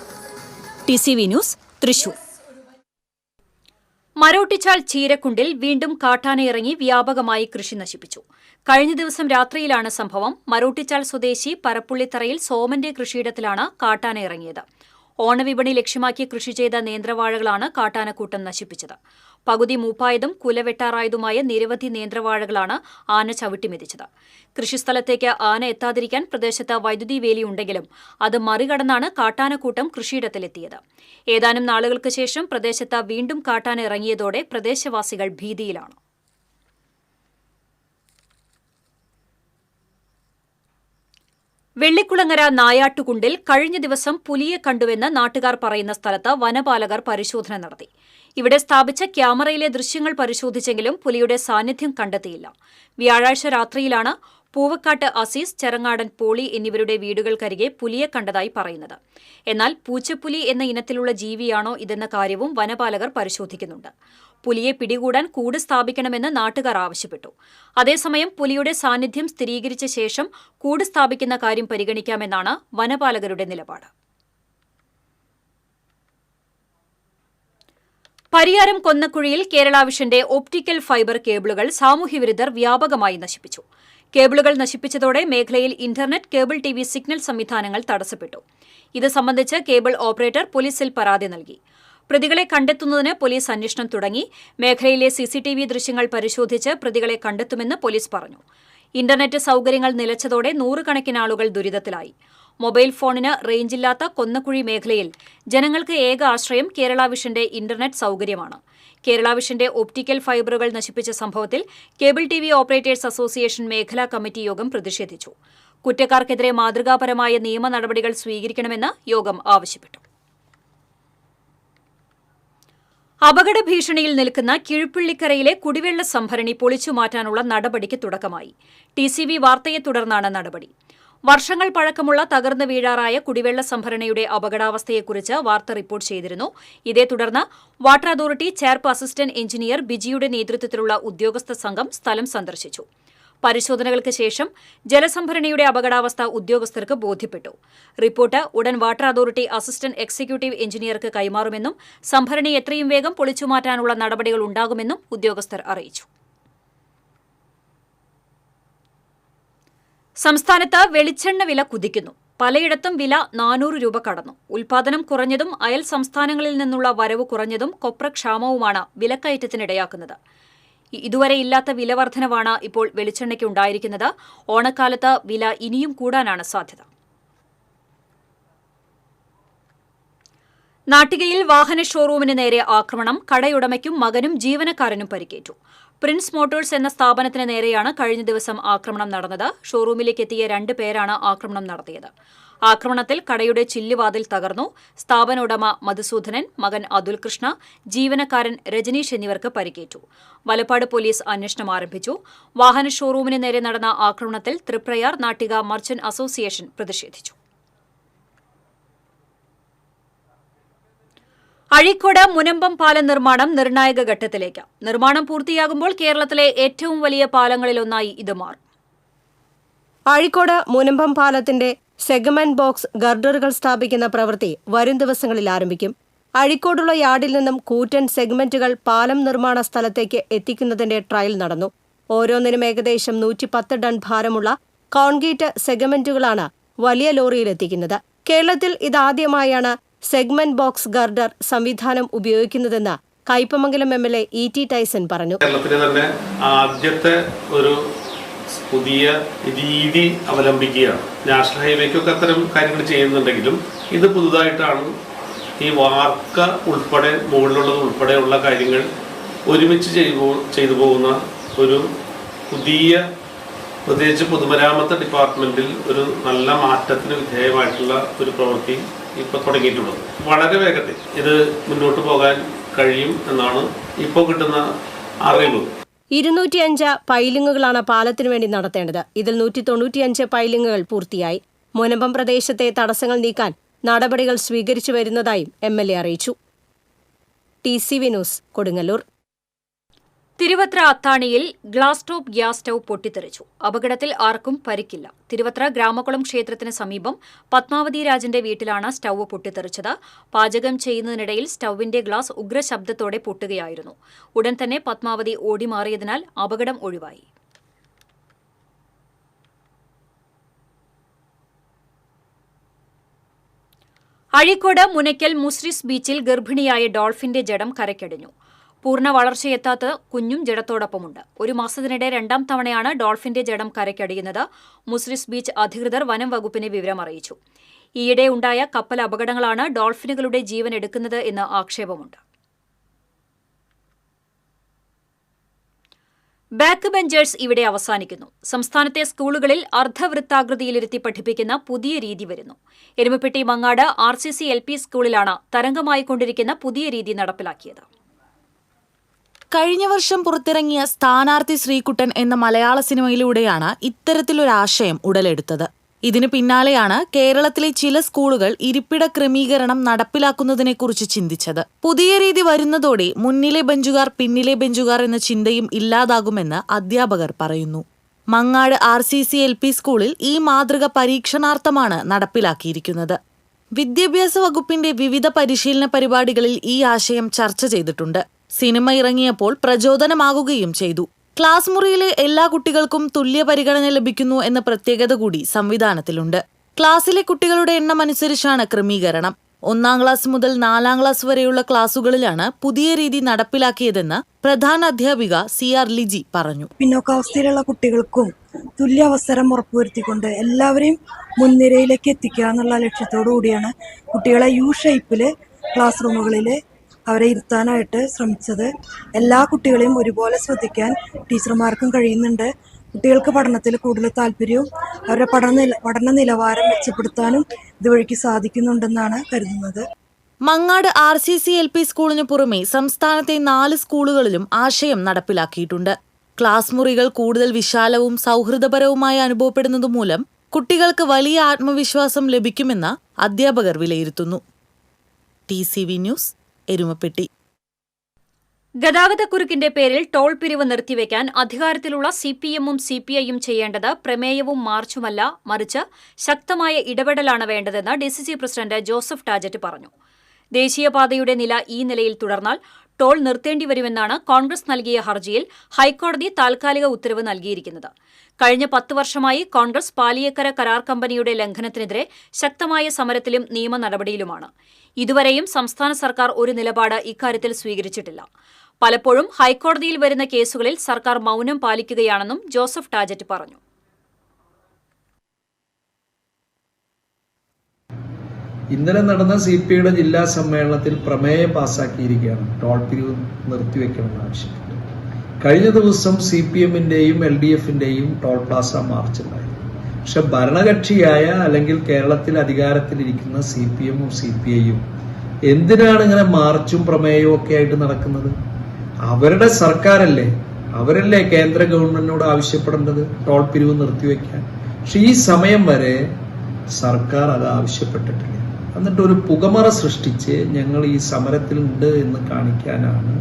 TCV news, Thrissur. മരോട്ടിച്ചാൽ ചീരക്കുണ്ടിൽ വീണ്ടും കാട്ടാനയിറങ്ങി വ്യാപകമായി കൃഷി നശിപ്പിച്ചു. കഴിഞ്ഞ ദിവസം രാത്രിയിലാണ് സംഭവം. മരോട്ടിച്ചാൽ സ്വദേശി പരപ്പുള്ളിത്തറയിൽ സോമന്റെ കൃഷിയിടത്തിലാണ് കാട്ടാനയിറങ്ങിയത്. ഓണവിപണി ലക്ഷ്യമാക്കി കൃഷി ചെയ്ത നേന്ത്രവാഴകളാണ് കാട്ടാനക്കൂട്ടം നശിപ്പിച്ചത്. പകുതി മൂപ്പായതും കുലവെട്ടാറായതുമായ നിരവധി നേന്ത്രവാഴകളാണ് ആന ചവിട്ടിമെതിച്ചത്. കൃഷിസ്ഥലത്തേക്ക് ആന എത്താതിരിക്കാൻ പ്രദേശത്ത് വൈദ്യുതി വേലിയുണ്ടെങ്കിലും അത് മറികടന്നാണ് കാട്ടാനക്കൂട്ടം കൃഷിയിടത്തിലെത്തിയത്. ഏതാനും നാളുകൾക്ക് ശേഷം പ്രദേശത്ത് വീണ്ടും കാട്ടാന ഇറങ്ങിയതോടെ പ്രദേശവാസികൾ ഭീതിയിലാണ്. വെള്ളിക്കുളങ്ങര നായാട്ടുകുണ്ടിൽ കഴിഞ്ഞ ദിവസം പുലിയെ കണ്ടുവെന്ന് നാട്ടുകാർ പറയുന്ന സ്ഥലത്ത് വനപാലകർ പരിശോധന നടത്തി. ഇവിടെ സ്ഥാപിച്ച ക്യാമറയിലെ ദൃശ്യങ്ങൾ പരിശോധിച്ചെങ്കിലും പുലിയുടെ സാന്നിധ്യം കണ്ടെത്തിയില്ല. വ്യാഴാഴ്ച രാത്രിയിലാണ് പൂവക്കാട്ട് അസീസ്, ചെറങ്ങാടൻ പോളി എന്നിവരുടെ വീടുകൾക്കരികെ പുലിയെ കണ്ടതായി പറയുന്നത്. എന്നാൽ പൂച്ചപ്പുലി എന്ന ഇനത്തിലുള്ള ജീവിയാണോ ഇതെന്ന കാര്യവും വനപാലകർ പരിശോധിക്കുന്നുണ്ട്. പുലിയെ പിടികൂടാൻ കൂട് സ്ഥാപിക്കണമെന്ന് നാട്ടുകാർ ആവശ്യപ്പെട്ടു. അതേസമയം പുലിയുടെ സാന്നിധ്യം സ്ഥിരീകരിച്ച ശേഷം കൂട് സ്ഥാപിക്കുന്ന കാര്യം പരിഗണിക്കാമെന്നാണ് വനപാലകരുടെ നിലപാട്. പരിയാരം കൊന്നക്കുഴിയിൽ കേരള വിഷന്റെ ഒപ്റ്റിക്കൽ ഫൈബർ കേബിളുകൾ സാമൂഹ്യവിരുദ്ധർ വ്യാപകമായി നശിപ്പിച്ചു. കേബിളുകൾ നശിപ്പിച്ചതോടെ മേഖലയിൽ ഇന്റർനെറ്റ്, കേബിൾ TV സിഗ്നൽ സംവിധാനങ്ങൾ തടസ്സപ്പെട്ടു. ഇത് സംബന്ധിച്ച് കേബിൾ ഓപ്പറേറ്റർ പോലീസിൽ പരാതി നൽകി. പ്രതികളെ കണ്ടെത്തുന്നതിന് പോലീസ് അന്വേഷണം തുടങ്ങി. മേഖലയിലെ CCTV ദൃശ്യങ്ങൾ പരിശോധിച്ച് പ്രതികളെ കണ്ടെത്തുമെന്ന് പോലീസ് പറഞ്ഞു. ഇന്റർനെറ്റ് സൌകര്യങ്ങൾ നിലച്ചതോടെ നൂറുകണക്കിന് ആളുകൾ ദുരിതത്തിലായി. മൊബൈൽ ഫോണിന് റേഞ്ചില്ലാത്ത കൊന്നക്കുഴി മേഖലയിൽ ജനങ്ങൾക്ക് ഏക ആശ്രയം കേരള വിഷന്റെ ഇന്റർനെറ്റ് സൌകര്യമാണ്. കേരള വിഷന്റെ ഒപ്റ്റിക്കൽ ഫൈബറുകൾ നശിപ്പിച്ച സംഭവത്തിൽ കേബിൾ TV ഓപ്പറേറ്റേഴ്സ് അസോസിയേഷൻ മേഖലാ കമ്മിറ്റി യോഗം പ്രതിഷേധിച്ചു. കുറ്റക്കാർക്കെതിരെ മാതൃകാപരമായ നിയമ നടപടികൾ സ്വീകരിക്കണമെന്ന് യോഗം ആവശ്യപ്പെട്ടു. അപകട ഭീഷണിയിൽ നിൽക്കുന്ന കിഴുപ്പിള്ളിക്കരയിലെ കുടിവെള്ള സംഭരണി പൊളിച്ചുമാറ്റാനുള്ള നടപടിക്ക് തുടക്കമായി. TCV വാർത്തയെ തുടർന്നാണ് നടപടി. വർഷങ്ങൾ പഴക്കമുള്ള തകർന്നു വീഴാറായ കുടിവെള്ള സംഭരണിയുടെ അപകടാവസ്ഥയെക്കുറിച്ച് വാർത്ത റിപ്പോർട്ട് ചെയ്തിരുന്നു. ഇതേ തുടർന്ന് വാട്ടർ അതോറിറ്റി ചെയർപ് അസിസ്റ്റന്റ് എഞ്ചിനീയർ ബിജിയുടെ നേതൃത്വത്തിലുള്ള ഉദ്യോഗസ്ഥ സംഘം സ്ഥലം സന്ദർശിച്ചു. പരിശോധനകൾക്ക് ശേഷം ജലസംഭരണിയുടെ അപകടാവസ്ഥ ഉദ്യോഗസ്ഥർക്ക് ബോധ്യപ്പെട്ടു. റിപ്പോർട്ട് ഉടൻ വാട്ടർ അതോറിറ്റി അസിസ്റ്റന്റ് എക്സിക്യൂട്ടീവ് എഞ്ചിനീയർക്ക് കൈമാറുമെന്നും സംഭരണി എത്രയും വേഗം പൊളിച്ചുമാറ്റാനുള്ള നടപടികൾ ഉണ്ടാകുമെന്നും ഉദ്യോഗസ്ഥർ അറിയിച്ചു. സംസ്ഥാനത്ത് വെളിച്ചെണ്ണ വില കുതിക്കുന്നു. പലയിടത്തും വില 400 രൂപ കടന്നു. ഉൽപാദനം കുറഞ്ഞതും അയൽ സംസ്ഥാനങ്ങളിൽ നിന്നുള്ള വരവ് കുറഞ്ഞതും കൊപ്രക്ഷാമവുമാണ് വിലക്കയറ്റത്തിനിടയാക്കുന്നത്. ഇതുവരെ ഇല്ലാത്ത വിലവർധനവാണ് ഇപ്പോൾ വെളിച്ചെണ്ണയ്ക്ക് ഉണ്ടായിരിക്കുന്നത്. ഓണക്കാലത്ത് വില ഇനിയും കൂടാനാണ് സാധ്യത. നാട്ടികയിൽ വാഹന ഷോറൂമിന് നേരെ ആക്രമണം. കടയുടമയ്ക്കും മകനും ജീവനക്കാരനും പരിക്കേറ്റു. പ്രിൻസ് മോട്ടോഴ്സ് എന്ന സ്ഥാപനത്തിന് നേരെയാണ് കഴിഞ്ഞ ദിവസം ആക്രമണം നടന്നത്. ഷോറൂമിലേക്ക് എത്തിയ 2 പേരാണ് ആക്രമണം നടത്തിയത്. ആക്രമണത്തിൽ കടയുടെ ചില്ലുവാതിൽ തകർന്നു. സ്ഥാപന ഉടമ മധുസൂദനൻ, മകൻ അതുൽ കൃഷ്ണ, ജീവനക്കാരൻ രജനീഷ് എന്നിവർക്ക് പരിക്കേറ്റു. വലപ്പാട് പോലീസ് അന്വേഷണം ആരംഭിച്ചു. വാഹന ഷോറൂമിന് നേരെ നടന്ന ആക്രമണത്തിൽ തൃപ്രയാർ നാട്ടിക മർച്ചന്റ് അസോസിയേഷൻ പ്രതിഷേധിച്ചു. അഴീക്കോട് മുനമ്പം പാലം നിർമ്മാണം നിർണായക ഘട്ടത്തിലേക്ക്. നിർമ്മാണം പൂർത്തിയാകുമ്പോൾ കേരളത്തിലെ ഏറ്റവും വലിയ പാലങ്ങളിലൊന്നായി ഇത് മാറും. അഴീക്കോട് മുനമ്പം പാലത്തിന്റെ സെഗ്മെന്റ് ബോക്സ് ഗർഡറുകൾ സ്ഥാപിക്കുന്ന പ്രവൃത്തി വരും ദിവസങ്ങളിൽ ആരംഭിക്കും. അഴീക്കോടുള്ള യാർഡിൽ നിന്നും കൂറ്റൻ സെഗ്മെന്റുകൾ പാലം നിർമ്മാണ സ്ഥലത്തേക്ക് എത്തിക്കുന്നതിന്റെ ട്രയൽ നടന്നു. ഓരോന്നിനും ഏകദേശം 110 ടൺ ഭാരമുള്ള കോൺക്രീറ്റ് സെഗ്മെന്റുകളാണ് വലിയ ലോറിയിൽ എത്തിക്കുന്നത്. കേരളത്തിൽ ഇതാദ്യമായാണ് സെഗ്മെന്റ് ബോക്സ് ഗർഡർ സംവിധാനം ഉപയോഗിക്കുന്നതെന്ന് കയ്പമംഗലം MLA E.T. ടൈസൺ പറഞ്ഞു. കേരളത്തിലെ തന്നെ ആദ്യത്തെ ഒരു പുതിയ രീതി അവലംബിക്കുകയാണ്. നാഷണൽ ഹൈവേക്കൊക്കെ അത്തരം കാര്യങ്ങൾ ചെയ്യുന്നുണ്ടെങ്കിലും ഇത് പുതുതായിട്ടാണ്. ഈ വാർക്ക ഉൾപ്പെടെ മുകളിലുള്ളത് ഉൾപ്പെടെയുള്ള കാര്യങ്ങൾ ഒരുമിച്ച് ചെയ്തു പോകുന്ന ഒരു പുതിയ, പ്രത്യേകിച്ച് പൊതുമരാമത്ത് ഡിപ്പാർട്ട്മെന്റിൽ ഒരു നല്ല മാറ്റത്തിന് വിധേയമായിട്ടുള്ള ഒരു പ്രവൃത്തി ഇപ്പോൾ തുടങ്ങിയിട്ടുള്ളത്. വളരെ വേഗത്തിൽ ഇത് മുന്നോട്ട് പോകാൻ കഴിയും എന്നാണ് ഇപ്പോൾ കിട്ടുന്ന അറിവ്. 205 പൈലിങ്ങുകളാണ് പാലത്തിനു വേണ്ടി നടത്തേണ്ടത്. ഇതിൽ 195 പൈലിങ്ങുകൾ പൂർത്തിയായി. മുനമ്പം പ്രദേശത്തെ തടസ്സങ്ങൾ നീക്കാൻ നടപടികൾ സ്വീകരിച്ചു വരുന്നതായും MLA അറിയിച്ചു. TCV news, Kodungallur. തിരുവത്ര അത്താണിയിൽ ഗ്ലാസ് ടോപ്പ് ഗ്യാസ് സ്റ്റൌ പൊട്ടിത്തെറിച്ചു. അപകടത്തിൽ ആർക്കും പരിക്കില്ല. തിരുവത്ര ഗ്രാമകുളം ക്ഷേത്രത്തിന് സമീപം പത്മാവതി രാജന്റെ വീട്ടിലാണ് സ്റ്റൌ പൊട്ടിത്തെറിച്ചത്. പാചകം ചെയ്യുന്നതിനിടയിൽ സ്റ്റൌവിന്റെ ഗ്ലാസ് ഉഗ്രശബ്ദത്തോടെ പൊട്ടുകയായിരുന്നു. ഉടൻ തന്നെ പത്മാവതി ഓടിമാറിയതിനാൽ അപകടം ഒഴിവായി. അഴീക്കോട് മുനയ്ക്കൽ മുസ്രിസ് ബീച്ചിൽ ഗർഭിണിയായ ഡോൾഫിന്റെ ജഡം കരയ്ക്കടിഞ്ഞു. പൂർണ്ണ വളർച്ചയെത്താത്ത കുഞ്ഞും ജഡത്തോടൊപ്പമുണ്ട്. 1 മാസത്തിനിടെ 2ാം തവണയാണ് ഡോൾഫിന്റെ ജഡം കരയ്ക്കടിയുന്നത്. മുസ്രിസ് ബീച്ച് അധികൃതർ വനം വകുപ്പിനെ വിവരമറിയിച്ചു. ഈയിടെ ഉണ്ടായ കപ്പൽ അപകടങ്ങളാണ് ഡോൾഫിനുകളുടെ ജീവൻ എടുക്കുന്നത് എന്ന് ആക്ഷേപമുണ്ട്. ബാക്ക് ബെഞ്ചേഴ്സ് ഇവിടെ അവസാനിക്കുന്നു. സംസ്ഥാനത്തെ സ്കൂളുകളിൽ അർദ്ധവൃത്താകൃതിയിലിരുത്തി പഠിപ്പിക്കുന്ന പുതിയ രീതി വരുന്നു. എരുമപ്പെട്ടി മങ്ങാട് RCC LP സ്കൂളിലാണ് തരംഗമായിക്കൊണ്ടിരിക്കുന്ന പുതിയ രീതി നടപ്പിലാക്കിയത്. കഴിഞ്ഞ വർഷം പുറത്തിറങ്ങിയ സ്ഥാനാർത്ഥി ശ്രീകുട്ടൻ എന്ന മലയാള സിനിമയിലൂടെയാണ് ഇത്തരത്തിലൊരാശയം ഉടലെടുത്തത്. ഇതിനു പിന്നാലെയാണ് കേരളത്തിലെ ചില സ്കൂളുകൾ ഇരിപ്പിട ക്രമീകരണം നടപ്പിലാക്കുന്നതിനെക്കുറിച്ച് ചിന്തിച്ചത്. പുതിയ രീതി വരുന്നതോടെ മുന്നിലെ ബെഞ്ചുകാർ പിന്നിലെ ബെഞ്ചുകാർ എന്ന ചിന്തയും ഇല്ലാതാകുമെന്ന് അധ്യാപകർ പറയുന്നു. മങ്ങാട് RCC LP സ്കൂളിൽ ഈ മാതൃക പരീക്ഷണാർത്ഥമാണ് നടപ്പിലാക്കിയിരിക്കുന്നത്. വിദ്യാഭ്യാസ വകുപ്പിന്റെ വിവിധ പരിശീലന പരിപാടികളിൽ ഈ ആശയം ചർച്ച ചെയ്തിട്ടുണ്ട്. സിനിമ ഇറങ്ങിയപ്പോൾ പ്രചോദനമാകുകയും ചെയ്തു. ക്ലാസ് മുറിയിലെ എല്ലാ കുട്ടികൾക്കും തുല്യ പരിഗണന ലഭിക്കുന്നു എന്ന പ്രത്യേകത കൂടി സംവിധാനത്തിലുണ്ട്. ക്ലാസ്സിലെ കുട്ടികളുടെ എണ്ണം അനുസരിച്ചാണ് ക്രമീകരണം. 1ാം ക്ലാസ് മുതൽ 4ാം ക്ലാസ് വരെയുള്ള ക്ലാസുകളിലാണ് പുതിയ രീതി നടപ്പിലാക്കിയതെന്ന് പ്രധാന അധ്യാപിക CR ലിജി പറഞ്ഞു. പിന്നോക്കാവസ്ഥയിലുള്ള കുട്ടികൾക്കും തുല്യ അവസരം ഉറപ്പുവരുത്തിക്കൊണ്ട് എല്ലാവരെയും മുൻനിരയിലേക്ക് എത്തിക്കുക എന്നുള്ള ലക്ഷ്യത്തോടു കൂടിയാണ് കുട്ടികളെ ഷേപ്പില് ക്ലാസ് റൂമുകളിൽ അവരെ ഇരുത്താനായിട്ട് ശ്രമിച്ചത്. എല്ലാ കുട്ടികളെയും ഒരുപോലെ ശ്രദ്ധിക്കാൻ ടീച്ചർമാർക്കും കഴിയുന്നുണ്ട്. കുട്ടികൾക്ക് പഠനത്തിൽ കൂടുതൽ താല്പര്യവും അവരുടെ പഠന നിലവാരം മെച്ചപ്പെടുത്താനും ഇതുവഴിക്ക് സാധിക്കുന്നുണ്ടെന്നാണ് കരുതുന്നത്. മങ്ങാട് RCC LP സ്കൂളിന് പുറമെ സംസ്ഥാനത്തെ 4 സ്കൂളുകളിലും ആശയം നടപ്പിലാക്കിയിട്ടുണ്ട്. ക്ലാസ് മുറികൾ കൂടുതൽ വിശാലവും സൗഹൃദപരവുമായി അനുഭവപ്പെടുന്നതുമൂലം കുട്ടികൾക്ക് വലിയ ആത്മവിശ്വാസം ലഭിക്കുമെന്ന് അധ്യാപകർ വിലയിരുത്തുന്നു. TCV news, Erumapetty. ഗതാഗതക്കുരുക്കിന്റെ പേരിൽ ടോൾ പിരിവ് നിർത്തിവെക്കാൻ അധികാരത്തിലുള്ള CPM-ഉം CPI-യും ചെയ്യേണ്ടത് പ്രമേയവും മാർച്ചുമല്ല, മറിച്ച് ശക്തമായ ഇടപെടലാണ് വേണ്ടതെന്ന് DCC പ്രസിഡന്റ് ജോസഫ് ടാജറ്റ് പറഞ്ഞു. ദേശീയപാതയുടെ നില ഈ നിലയിൽ തുടർന്നാൽ ടോൾ നിർത്തേണ്ടിവരുമെന്നാണ് കോൺഗ്രസ് നൽകിയ ഹർജിയിൽ ഹൈക്കോടതി താൽക്കാലിക ഉത്തരവ് നൽകിയിരിക്കുന്നത്. കഴിഞ്ഞ 10 വർഷമായി കോൺഗ്രസ് പാലിയേക്കര കരാർ കമ്പനിയുടെ ലംഘനത്തിനെതിരെ ശക്തമായ സമരത്തിലും നിയമ നടപടിയിലുമാണ്. ഇതുവരെയും സംസ്ഥാന സർക്കാർ ഒരു നിലപാട് ഇക്കാര്യത്തിൽ സ്വീകരിച്ചിട്ടില്ല. പലപ്പോഴും ഹൈക്കോടതിയിൽ വരുന്ന കേസുകളിൽ സർക്കാർ മൗനം പാലിക്കുകയാണെന്നും ജോസഫ് ടാജറ്റ് പറഞ്ഞു. ഇന്നലെ നടന്ന CPIയുടെ ജില്ലാ സമ്മേളനത്തിൽ പ്രമേയം പാസാക്കിയിരിക്കുകയാണ് ടോൾ പിരിവ് നിർത്തിവെക്കണമെന്ന് ആവശ്യപ്പെട്ടു. കഴിഞ്ഞ ദിവസം CPM-ന്റെയും LDF-ന്റെയും ടോൾ പ്ലാസ മാർച്ചുണ്ടായി. പക്ഷെ ഭരണകക്ഷിയായ അല്ലെങ്കിൽ കേരളത്തിൽ അധികാരത്തിലിരിക്കുന്ന CPM-ഉം CPI-യും എന്തിനാണ് ഇങ്ങനെ മാർച്ചും പ്രമേയവും ഒക്കെ ആയിട്ട് നടക്കുന്നത്? അവരുടെ സർക്കാരല്ലേ, അവരല്ലേ കേന്ദ്ര ഗവൺമെന്റിനോട് ആവശ്യപ്പെടേണ്ടത് ടോൾ പിരിവ് നിർത്തിവെക്കാൻ. പക്ഷെ ഈ സമയം വരെ സർക്കാർ അത് ആവശ്യപ്പെട്ടിട്ടില്ല. എന്നിട്ട് ഒരു പുകമറ സൃഷ്ടിച്ച് ഞങ്ങൾ ഈ സമരത്തിലുണ്ട് എന്ന് കാണിക്കാനാണ്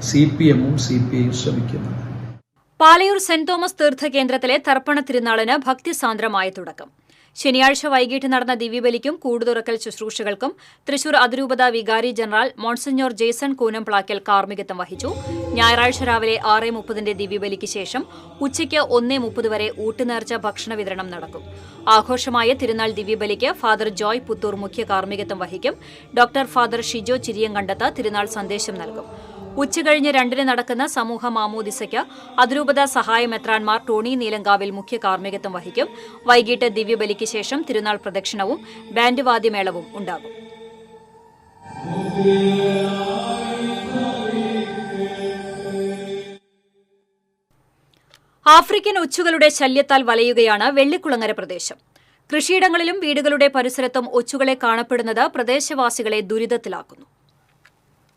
CPM-ഉം CPI-യും ശ്രമിക്കുന്നത്. പാലയൂർ സെന്റ് തോമസ് തീർത്ഥകേന്ദ്രത്തിലെ തർപ്പണ തിരുനാളിന് ഭക്തിസാന്ദ്രമായ തുടക്കം. ശനിയാഴ്ച വൈകിട്ട് നടന്ന ദിവ്യബലിക്കും കൂടുതുറക്കൽ ശുശ്രൂഷകൾക്കും തൃശൂർ അതിരൂപത വികാരി ജനറൽ മോൺസിഞ്ഞോർ ജേസൺ കൂനംപ്ലാക്കൽ കാർമ്മികത്വം വഹിച്ചു. ഞായറാഴ്ച രാവിലെ 6:30 ദിവ്യബലിക്ക് ശേഷം ഉച്ചയ്ക്ക് 1:30 വരെ ഊട്ടുനേർച്ച ഭക്ഷണ വിതരണം നടക്കും. ആഘോഷമായ തിരുനാൾ ദിവ്യബലിക്ക് ഫാദർ ജോയ് പുത്തൂർ മുഖ്യ കാർമ്മികത്വം വഹിക്കും. ഡോക്ടർ ഫാദർ ഷിജോ ചിരിയങ്കണ്ടത്ത് തിരുനാൾ സന്ദേശം നൽകും. ഉച്ചകഴിഞ്ഞ് 2 നടക്കുന്ന സമൂഹ മാമോദിസയ്ക്ക് അതിരൂപത സഹായ മെത്രാൻമാർ ടോണി നീലങ്കാവിൽ മുഖ്യ കാർമ്മികത്വം വഹിക്കും. വൈകിട്ട് ദിവ്യബലിക്ക് ശേഷം തിരുനാൾ പ്രദക്ഷിണവും ബാൻഡ് വാദ്യമേളവും ഉണ്ടാകും. ആഫ്രിക്കൻ ഒച്ചുകളുടെ ശല്യത്താൽ വലയുകയാണ് വെള്ളിക്കുളങ്ങര പ്രദേശം. കൃഷിയിടങ്ങളിലും വീടുകളുടെ പരിസരത്തും ഒച്ചുകളെ കാണപ്പെടുന്നത് പ്രദേശവാസികളെ ദുരിതത്തിലാക്കുന്നു.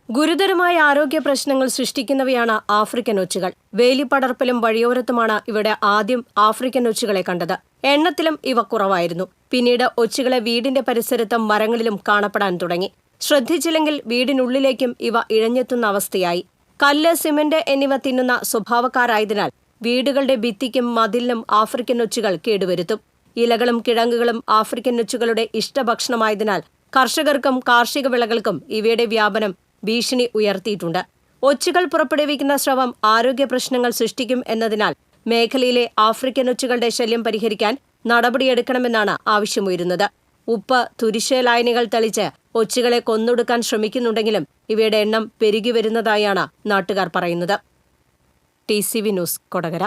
ഗുരുതരമായ ആരോഗ്യ പ്രശ്നങ്ങൾ സൃഷ്ടിക്കുന്നവയാണ് ആഫ്രിക്കൻ ഒച്ചുകൾ. വേലിപ്പടർപ്പിലും വഴിയോരത്തുമാണ് ഇവിടെ ആദ്യം ആഫ്രിക്കൻ ഒച്ചുകളെ കണ്ടത്. എണ്ണത്തിലും ഇവ കുറവായിരുന്നു. പിന്നീട് ഒച്ചുകളെ വീടിന്റെ പരിസരത്തും മരങ്ങളിലും കാണപ്പെടാൻ തുടങ്ങി. ശ്രദ്ധിച്ചില്ലെങ്കിൽ വീടിനുള്ളിലേക്കും ഇവ ഇഴഞ്ഞെത്തുന്ന അവസ്ഥയായി. കല്ല്, സിമന്റ് എന്നിവ തിന്നുന്ന സ്വഭാവക്കാരായതിനാൽ വീടുകളുടെ ഭിത്തിക്കും മതിലിനും ആഫ്രിക്കൻ ഒച്ചുകൾ കേടുവരുത്തും. ഇലകളും കിഴങ്ങുകളും ആഫ്രിക്കൻ ഒച്ചുകളുടെ ഇഷ്ടഭക്ഷണമായതിനാൽ കർഷകർക്കും കാർഷിക വിളകൾക്കും ഇവയുടെ വ്യാപനം ഭീഷണി ഉയർത്തിയിട്ടുണ്ട്. ഒച്ചുകൾ പുറപ്പെടുവിക്കുന്ന സ്രവം ആരോഗ്യ പ്രശ്നങ്ങൾ സൃഷ്ടിക്കും എന്നതിനാൽ മേഖലയിലെ ആഫ്രിക്കൻ ഒച്ചുകളുടെ ശല്യം പരിഹരിക്കാൻ നടപടിയെടുക്കണമെന്നാണ് ആവശ്യമുയരുന്നത്. ഉപ്പ്, തുരിശ് ലായനികൾ തെളിച്ച് ഒച്ചുകളെ കൊന്നൊടുക്കാൻ ശ്രമിക്കുന്നുണ്ടെങ്കിലും ഇവയുടെ എണ്ണം പെരുകി വരുന്നതായാണ് നാട്ടുകാർ പറയുന്നത്. TCV news, Kodakara.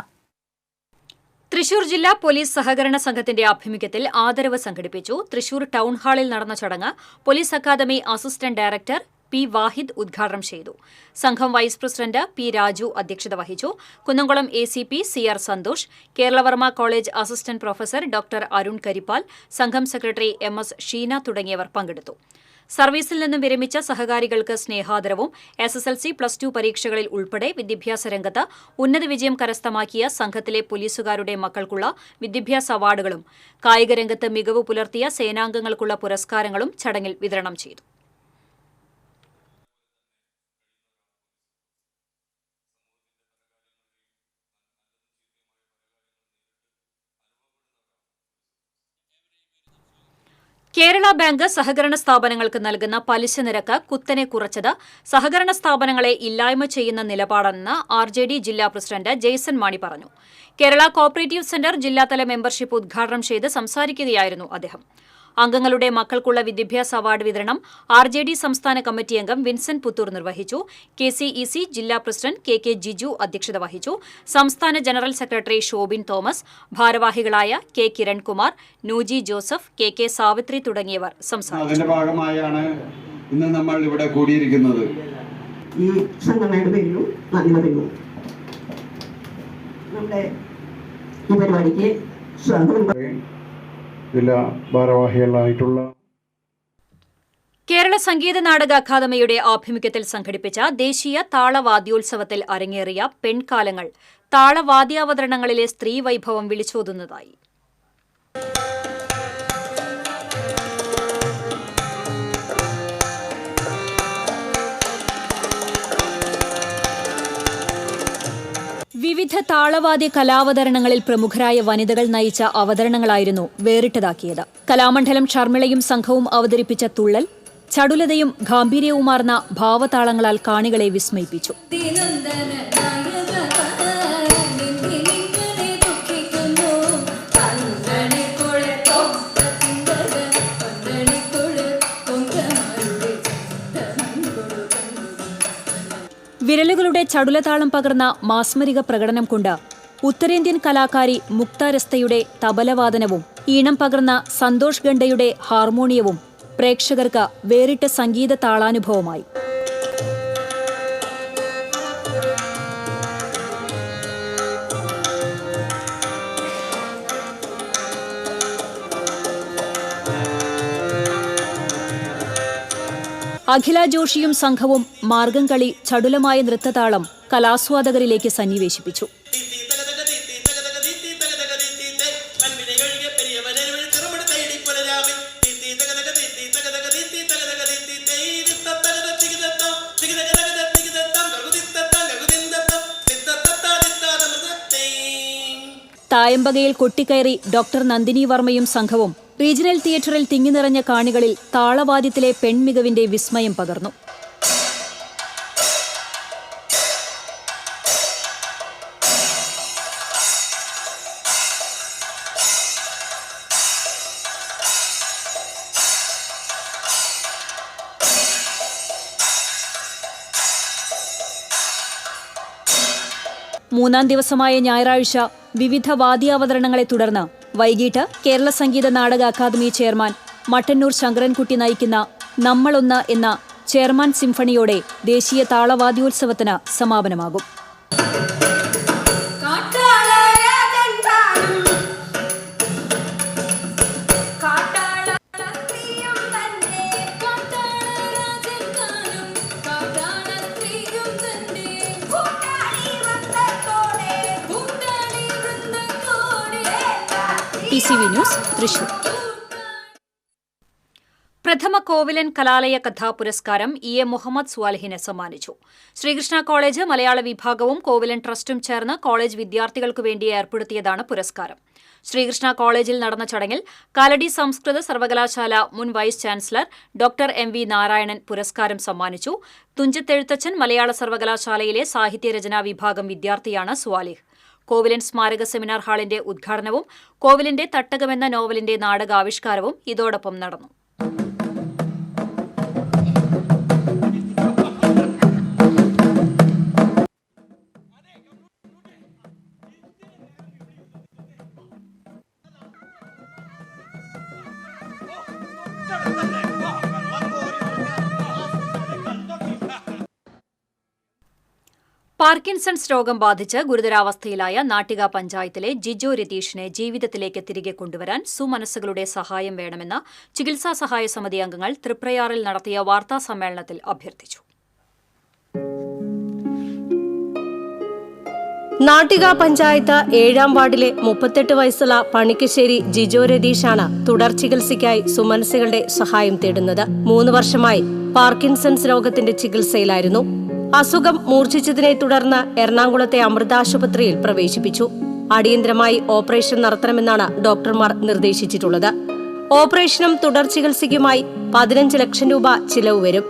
തൃശൂർ ജില്ലാ പോലീസ് സഹകരണ സംഘത്തിന്റെ ആഭിമുഖ്യത്തിൽ ആദരവ് സംഘടിപ്പിച്ചു. തൃശൂർ ടൗൺ ഹാളിൽ നടന്ന ചടങ്ങ് police academy assistant director P. Wahid ഉദ്ഘാടനം ചെയ്തു. സംഘം വൈസ് പ്രസിഡന്റ് P. രാജു അധ്യക്ഷത വഹിച്ചു. Kunnamkulam ACP CR Santhosh, Keralavarma college assistant professor doctor Arun Karippal, സംഘം സെക്രട്ടറി MS ഷീന തുടങ്ങിയവർ പങ്കെടുത്തു. സർവീസിൽ നിന്നും വിരമിച്ച സഹകാരികൾക്ക് സ്നേഹാദരവും SSLC+2 പരീക്ഷകളിൽ ഉൾപ്പെടെ വിദ്യാഭ്യാസ രംഗത്ത് ഉന്നത വിജയം കരസ്ഥമാക്കിയ സംഘത്തിലെ പോലീസുകാരുടെ മക്കൾക്കുള്ള വിദ്യാഭ്യാസ അവാർഡുകളും കായികരംഗത്ത് മികവ് പുലർത്തിയ സേനാംഗങ്ങൾക്കുള്ള പുരസ്കാരങ്ങളും ചടങ്ങിൽ വിതരണം ചെയ്തു. കേരള ബാങ്ക് സഹകരണ സ്ഥാപനങ്ങൾക്ക് നൽകുന്ന പലിശ നിരക്ക് കുത്തനെ കുറച്ചത് സഹകരണ സ്ഥാപനങ്ങളെ ഇല്ലായ്മ ചെയ്യുന്ന നിലപാടെന്ന് RJD ജില്ലാ പ്രസിഡന്റ് ജെയ്സൺ മാണി പറഞ്ഞു. കേരള കോഓപ്പറേറ്റീവ് സെന്റർ ജില്ലാതല മെമ്പർഷിപ്പ് ഉദ്ഘാടനം ചെയ്ത് സംസാരിക്കുകയായിരുന്നു അദ്ദേഹം. അംഗങ്ങളുടെ മക്കൾക്കുള്ള വിദ്യാഭ്യാസ അവാർഡ് വിതരണം RJD സംസ്ഥാന കമ്മിറ്റി അംഗം വിൻസെന്റ് പുത്തൂർ നിർവഹിച്ചു. KCEC ജില്ലാ പ്രസിഡന്റ് KK ജിജു അധ്യക്ഷത വഹിച്ചു. സംസ്ഥാന ജനറൽ സെക്രട്ടറി ഷോബിൻ തോമസ്, ഭാരവാഹികളായ K Kirankumar, Nooji Joseph, KK Savithri തുടങ്ങിയവർ സംസാരിച്ചു. അതിന്റെ ഭാഗമായാണ് ഇന്ന് നമ്മൾ ഇവിടെ കൂടിയിരിക്കുന്നത്. ഈ സംഘടനയുടെ പേരിലും നന്ദി പറയുന്നു. നമ്മുടെ ഈ പരിപാടിക്ക് സ്വാഗതം. ജില്ലാ ഭാരവാഹികളായിട്ടുള്ള കേരള സംഗീത നാടക അക്കാദമിയുടെ ആഭിമുഖ്യത്തിൽ സംഘടിപ്പിച്ച ദേശീയ താളവാദ്യോത്സവത്തിൽ അരങ്ങേറിയ പെൺകാലങ്ങൾ താളവാദ്യാവതരണങ്ങളിലെ സ്ത്രീ വൈഭവം വിളിച്ചോതുന്നതായി. വിവിധ താളവാദ്യ കലാവതരണങ്ങളിൽ പ്രമുഖരായ വനിതകൾ നയിച്ച അവതരണങ്ങളായിരുന്നു വേറിട്ടതാക്കിയത്. കലാമണ്ഡലം ഷർമിളയും സംഘവും അവതരിപ്പിച്ച തുള്ളൽ ചടുലതയും ഗാംഭീര്യവുമാർന്ന ഭാവതാളങ്ങളാൽ കാണികളെ വിസ്മയിപ്പിച്ചു. വിരലുകളുടെ ചടുലതാളം പകർന്ന മാസ്മരിക പ്രകടനം കൊണ്ട് ഉത്തരേന്ത്യൻ കലാകാരി മുക്ത രസ്തയുടെ തബലവാദനവും ഈണം പകർന്ന സന്തോഷ് ഗണ്ഡയുടെ ഹാർമോണിയവും പ്രേക്ഷകർക്ക് വേറിട്ട സംഗീത താളാനുഭവമായി. അഖില ജോഷിയും സംഘവും മാർഗംകളി ചടുലമായ നൃത്തതാളം കലാസ്വാദകരിലേക്ക് സന്നിവേശിപ്പിച്ചു. തായമ്പകയിൽ കൊട്ടിക്കയറി ഡോക്ടർ നന്ദിനി വർമ്മയും സംഘവും റീജിയണൽ തിയേറ്ററിൽ തിങ്ങിനിറഞ്ഞ കാണികളിൽ താളവാദ്യത്തിലെ പെൺമികവിന്റെ വിസ്മയം പകർന്നു. മൂന്നാം ദിവസമായ ഞായറാഴ്ച വിവിധ വാദ്യാവതരണങ്ങളെ തുടർന്ന് വൈകിട്ട് കേരള സംഗീത നാടക അക്കാദമി ചെയർമാൻ മട്ടന്നൂർ ശങ്കരൻകുട്ടി നയിക്കുന്ന നമ്മളൊന്ന് എന്ന ചെയർമാൻ സിംഫണിയോടെ ദേശീയ താളവാദ്യോത്സവത്തിന് സമാപനമാകും. TCV news Thrissur. പ്രഥമ കോവിലൻ കലാലയ കഥാ പുരസ്കാരം EA മുഹമ്മദ് സ്വാലിഹിന് സമ്മാനിച്ചു. ശ്രീകൃഷ്ണ കോളേജ് മലയാള വിഭാഗവും കോവിലൻ ട്രസ്റ്റും ചേർന്ന് കോളേജ് വിദ്യാർത്ഥികൾക്കു വേണ്ടി ഏർപ്പെടുത്തിയതാണ് പുരസ്കാരം. ശ്രീകൃഷ്ണ കോളേജിൽ നടന്ന ചടങ്ങിൽ കാലടി സംസ്കൃത സർവകലാശാല മുൻ vice chancellor doctor MV Narayanan പുരസ്കാരം സമ്മാനിച്ചു. തുഞ്ചത്തെഴുത്തച്ഛൻ മലയാള സർവകലാശാലയിലെ സാഹിത്യരചനാ വിഭാഗം വിദ്യാർത്ഥിയാണ് സ്വാലിഹ്. കോവിലൻ സ്മാരക സെമിനാർ ഹാളിന്റെ ഉദ്ഘാടനവും കോവിലിന്റെ തട്ടകമെന്ന നോവലിന്റെ നാടകാവിഷ്കാരവും ഇതോടൊപ്പം നടന്നു. പാർക്കിൻസൺസ് രോഗം ബാധിച്ച് ഗുരുതരാവസ്ഥയിലായ നാട്ടിക പഞ്ചായത്തിലെ ജിജോ രതീഷിനെ ജീവിതത്തിലേക്ക് തിരികെ കൊണ്ടുവരാൻ സുമനസ്സുകളുടെ സഹായം വേണമെന്ന് ചികിത്സാ സഹായ സമിതി അംഗങ്ങൾ തൃപ്രയാറിൽ നടത്തിയ വാർത്താസമ്മേളനത്തിൽ അഭ്യർത്ഥിച്ചു. നാട്ടിക പഞ്ചായത്ത് 7-ാം വാർഡിലെ 38 വയസ്സുള്ള പണിക്കശ്ശേരി ജിജോ രതീഷാണ് തുടർ ചികിത്സയ്ക്കായി സുമനസ്സുകളുടെ സഹായം തേടുന്നത്. 3 വർഷമായി പാർക്കിൻസൺസ് രോഗത്തിന്റെ ചികിത്സയിലായിരുന്നു. അസുഖം മൂർച്ഛിച്ചതിനെ തുടർന്ന് എറണാകുളത്തെ അമൃത ആശുപത്രിയിൽ പ്രവേശിപ്പിച്ചു. അടിയന്തരമായി ഓപ്പറേഷൻ നടത്തണമെന്നാണ് ഡോക്ടർമാർ നിർദ്ദേശിച്ചിട്ടുള്ളത്. ഓപ്പറേഷനും തുടർ ചികിത്സയ്ക്കുമായി 15 ലക്ഷം രൂപ ചിലവ് വരും.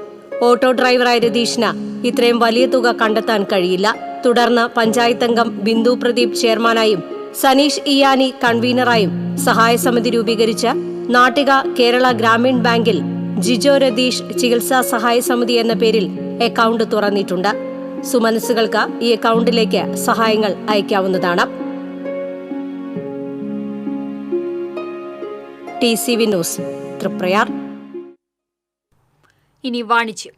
ഓട്ടോ ഡ്രൈവറായ രതീഷിന് ഇത്രയും വലിയ തുക കണ്ടെത്താൻ കഴിയില്ല. തുടർന്ന് പഞ്ചായത്ത് അംഗം ബിന്ദു പ്രദീപ് ചെയർമാനായും സനീഷ് ഇയാനി കൺവീനറായും സഹായ സമിതി രൂപീകരിച്ച് നാട്ടിക കേരള ഗ്രാമീൺ ബാങ്കിൽ ജിജോ രതീഷ് ചികിത്സാ സഹായ സമിതി എന്ന പേരിൽ അക്കൗണ്ട് തുറന്നിട്ടുണ്ട്. സുമനസ്സുകൾക്ക് ഈ അക്കൗണ്ടിലേക്ക് സഹായങ്ങൾ അയക്കാവുന്നതാണ്. TCV news, Triprayar. ഇനി വാണിജ്യം.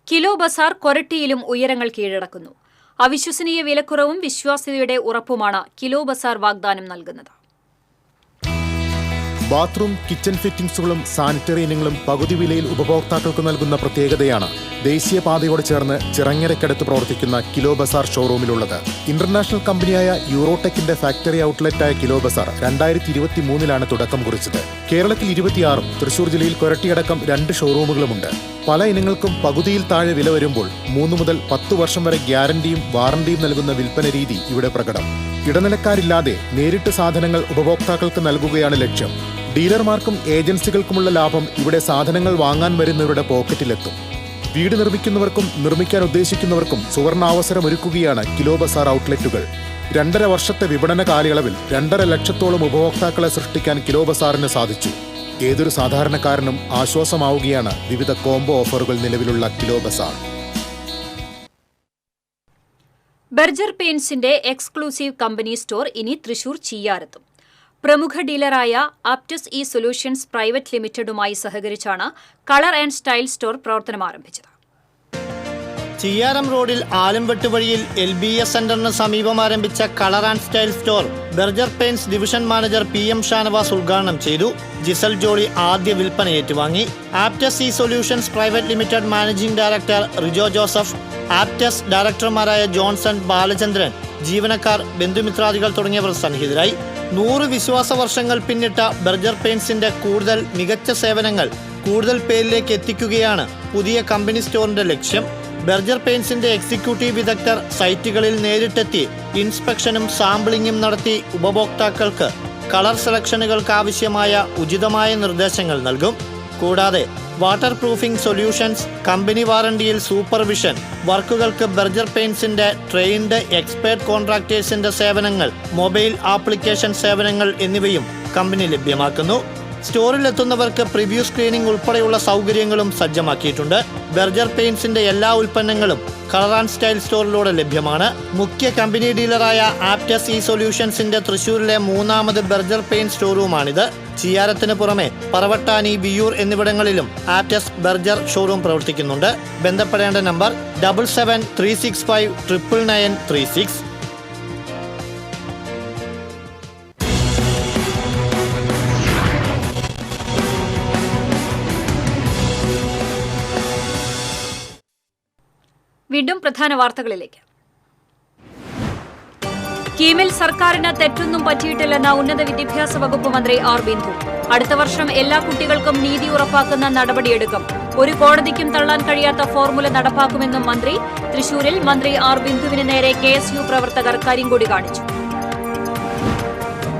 കിലോ ബസാർ കൊരട്ടിയിലും ഉയരങ്ങൾ കീഴടക്കുന്നു. അവിശ്വസനീയ വിലക്കുറവും വിശ്വാസ്യതയുടെ ഉറപ്പുമാണ് കിലോ ബസാർ വാഗ്ദാനം നൽകുന്നത്. ബാത്റൂം, കിച്ചൺ ഫിറ്റിംഗ്സുകളും സാനിറ്ററി ഇനങ്ങളും പകുതി വിലയിൽ ഉപഭോക്താക്കൾക്ക് നൽകുന്ന പ്രത്യേകതയാണ് ദേശീയപാതയോട് ചേർന്ന് ചിറങ്ങരയ്ക്കടുത്ത് പ്രവർത്തിക്കുന്ന കിലോ ബസാർ ഷോറൂമിലുള്ളത്. ഇന്റർനാഷണൽ കമ്പനിയായ യൂറോടെക്കിന്റെ ഫാക്ടറി ഔട്ട്ലെറ്റായ കിലോ ബസാർ 2023 തുടക്കം കുറിച്ചത്. കേരളത്തിൽ 26ഉം തൃശൂർ ജില്ലയിൽ കൊരട്ടിയടക്കം 2 ഷോറൂമുകളുമുണ്ട്. പല ഇനങ്ങൾക്കും പകുതിയിൽ താഴെ വില വരുമ്പോൾ 3 മുതൽ 10 വർഷം വരെ ഗ്യാരണ്ടിയും വാറണ്ടിയും നൽകുന്ന വിൽപ്പന രീതി ഇവിടെ പ്രകടം. ഇടനിലക്കാരില്ലാതെ നേരിട്ട് സാധനങ്ങൾ ഉപഭോക്താക്കൾക്ക് നൽകുകയാണ് ലക്ഷ്യം. ഡീലർമാർക്കും ഏജൻസികൾക്കുമുള്ള ലാഭം ഇവിടെ സാധനങ്ങൾ വാങ്ങാൻ വരുന്നവരുടെ പോക്കറ്റിലെത്തും. വീട് നിർമ്മിക്കുന്നവർക്കും നിർമ്മിക്കാൻ ഉദ്ദേശിക്കുന്നവർക്കും സുവർണാവസരം ഒരുക്കുകയാണ് കിലോ ബസാർ ഔട്ട്ലെറ്റുകൾ. 2.5 വർഷത്തെ വിപണന കാലയളവിൽ 2.5 ലക്ഷത്തോളം ഉപഭോക്താക്കളെ സൃഷ്ടിക്കാൻ കിലോ ബസാറിന് സാധിച്ചു. ഏതൊരു സാധാരണക്കാരനും ആശ്വാസമാവുകയാണ് വിവിധ കോംബോ ഓഫറുകൾ നിലവിലുള്ള കിലോ ബസാർ. ബർജർ പെയിന്റ്സിന്റെ എക്സ്ക്ലൂസീവ് കമ്പനി സ്റ്റോർ ഇനി തൃശൂർ ചീയാരത്തും. പ്രമുഖ ഡീലറായ ആപ്റ്റസ് ഇ സൊല്യൂഷൻസ് പ്രൈവറ്റ് ലിമിറ്റഡുമായി സഹകരിച്ചാണ് കളർ ആൻഡ് സ്റ്റൈൽ സ്റ്റോർ പ്രവർത്തനം ആരംഭിച്ചത്. ചിയ്യാരം റോഡിൽ ആലംവെട്ട് വഴിയിൽ LBS സെന്ററിന് സമീപം ആരംഭിച്ച colour and style store Berger paints division manager PM Shanavas ഉദ്ഘാടനം ചെയ്തു. ജിസൽ ജോളി ആദ്യ വിൽപ്പന ഏറ്റുവാങ്ങി. Aptus e solutions private limited managing director Rijo Joseph, Aptus ഡയറക്ടർമാരായ ജോൺസൺ, ബാലചന്ദ്രൻ, ജീവനക്കാർ, ബന്ധുമിത്രാദികൾ തുടങ്ങിയവർ സന്നിഹിതരായി. 100 വിശ്വാസ വർഷങ്ങൾ പിന്നിട്ട ബർജർ പെയിന്റ്സിന്റെ കൂടുതൽ മികച്ച സേവനങ്ങൾ കൂടുതൽ പേരിലേക്ക് എത്തിക്കുകയാണ് പുതിയ കമ്പനി സ്റ്റോറിന്റെ ലക്ഷ്യം. ബർജർ പെയിന്റ്സിന്റെ എക്സിക്യൂട്ടീവ് വിദഗ്ധർ സൈറ്റുകളിൽ നേരിട്ടെത്തി ഇൻസ്പെക്ഷനും സാമ്പിളിംഗും നടത്തി ഉപഭോക്താക്കൾക്ക് കളർ സെലക്ഷനുകൾക്ക് ആവശ്യമായ ഉചിതമായ നിർദ്ദേശങ്ങൾ നൽകും. കൂടാതെ വാട്ടർ പ്രൂഫിംഗ് സൊല്യൂഷൻസ്, കമ്പനി വാറണ്ടിയിൽ സൂപ്പർവിഷൻ, വർക്കുകൾക്ക് ബർജർ പെയിന്റ്സിന്റെ ട്രെയിൻഡ് എക്സ്പേർട്ട് കോൺട്രാക്ടേഴ്സിന്റെ സേവനങ്ങൾ, മൊബൈൽ ആപ്ലിക്കേഷൻ സേവനങ്ങൾ എന്നിവയും കമ്പനി ലഭ്യമാക്കുന്നു. സ്റ്റോറിലെത്തുന്നവർക്ക് പ്രിവ്യൂ സ്ക്രീനിംഗ് ഉൾപ്പെടെയുള്ള സൗകര്യങ്ങളും സജ്ജമാക്കിയിട്ടുണ്ട്. ബർജർ പെയിന്റ്സിന്റെ എല്ലാ ഉൽപ്പന്നങ്ങളും കളർ ആൻഡ് സ്റ്റൈൽ സ്റ്റോറിലൂടെ ലഭ്യമാണ്. മുഖ്യ കമ്പനി ഡീലറായ ആപ്റ്റസ് ഇ സൊല്യൂഷൻസിന്റെ തൃശൂരിലെ 3ാമത് ബർജർ പെയിന്റ് ഷോറൂമാണിത്. ചിയ്യാരത്തിന് പുറമെ പറവട്ടാനി, വിയൂർ എന്നിവിടങ്ങളിലും ആപ്റ്റസ് ബർജർ ഷോറൂം പ്രവർത്തിക്കുന്നുണ്ട്. ബന്ധപ്പെടേണ്ട നമ്പർ 7736599936. വീണ്ടും പ്രധാന വാർത്തകളിലേക്ക്. കീമിൽ സർക്കാരിന് തെറ്റൊന്നും പറ്റിയിട്ടില്ലെന്ന ഉന്നത വിദ്യാഭ്യാസ വകുപ്പ് മന്ത്രി ആർ ബിന്ദു. അടുത്ത വർഷം എല്ലാ കുട്ടികൾക്കും നീതി ഉറപ്പാക്കുന്ന നടപടിയെടുക്കും. ഒരു കോടതിക്കും തള്ളാൻ കഴിയാത്ത ഫോർമുല നടപ്പാക്കുമെന്നും മന്ത്രി. തൃശൂരിൽ മന്ത്രി ആർ ബിന്ദുവിന് നേരെ KSU പ്രവർത്തകർ കരിങ്കൊടി കാണിച്ചു.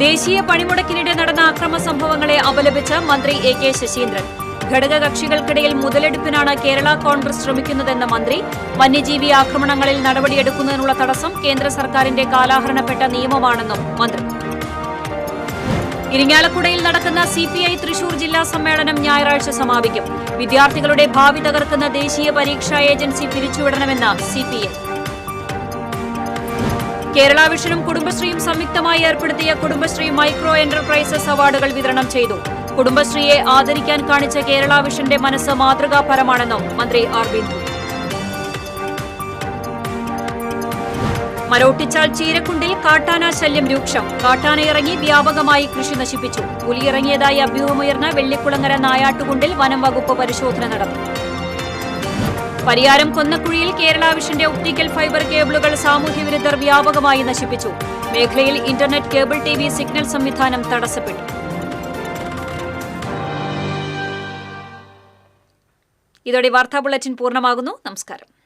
ദേശീയ പണിമുടക്കിനിടെ നടന്ന അക്രമ സംഭവങ്ങളെ അപലപിച്ച് മന്ത്രി AK ശശീന്ദ്രൻ. ഘടകകക്ഷികൾക്കിടയിൽ മുതലെടുപ്പിനാണ് കേരള കോൺഗ്രസ് ശ്രമിക്കുന്നതെന്ന മന്ത്രി. വന്യജീവി ആക്രമണങ്ങളിൽ നടപടിയെടുക്കുന്നതിനുള്ള തടസ്സം കേന്ദ്ര സർക്കാരിന്റെ കാലഹരണപ്പെട്ട നിയമമാണെന്നും മന്ത്രി. ഇരിങ്ങാലക്കുടയിൽ നടക്കുന്ന CPI തൃശൂർ ജില്ലാ സമ്മേളനം ഞായറാഴ്ച സമാപിക്കും. വിദ്യാർത്ഥികളുടെ ഭാവി തകർക്കുന്ന ദേശീയ പരീക്ഷാ ഏജൻസി പിരിച്ചുവിടണമെന്ന് CPI. കേരള വിഷനും കുടുംബശ്രീയും സംയുക്തമായി ഏർപ്പെടുത്തിയ കുടുംബശ്രീ മൈക്രോ എന്റർപ്രൈസസ് അവാർഡുകൾ വിതരണം ചെയ്തു. കുടുംബശ്രീയെ ആദരിക്കാൻ കാണിച്ച കേരള വിഷന്റെ മനസ്സ് മാതൃകാപരമാണെന്നും മന്ത്രി ആർ ബിന്ദു. മരോട്ടിച്ചാൽ ചീരക്കുണ്ടിൽ കാട്ടാന ശല്യം രൂക്ഷം. കാട്ടാനയിറങ്ങി വ്യാപകമായി കൃഷി നശിപ്പിച്ചു. പുലിയിറങ്ങിയതായി അഭ്യൂഹമുയർന്ന വെള്ളിക്കുളങ്ങര നായാട്ടുകുണ്ടിൽ വനം വകുപ്പ് പരിശോധന നടത്തി. പരിയാരം കൊന്നക്കുഴിയിൽ കേരള വിഷന്റെ ഒപ്റ്റിക്കൽ ഫൈബർ കേബിളുകൾ സാമൂഹ്യവിരുദ്ധർ വ്യാപകമായി നശിപ്പിച്ചു. മേഖലയിൽ ഇന്റർനെറ്റ്, കേബിൾ TV സിഗ്നൽ സംവിധാനം തടസ്സപ്പെട്ടു. ഇതോടെ വാർത്താ ബുള്ളറ്റിൻ പൂർണ്ണമാകുന്നു. നമസ്കാരം.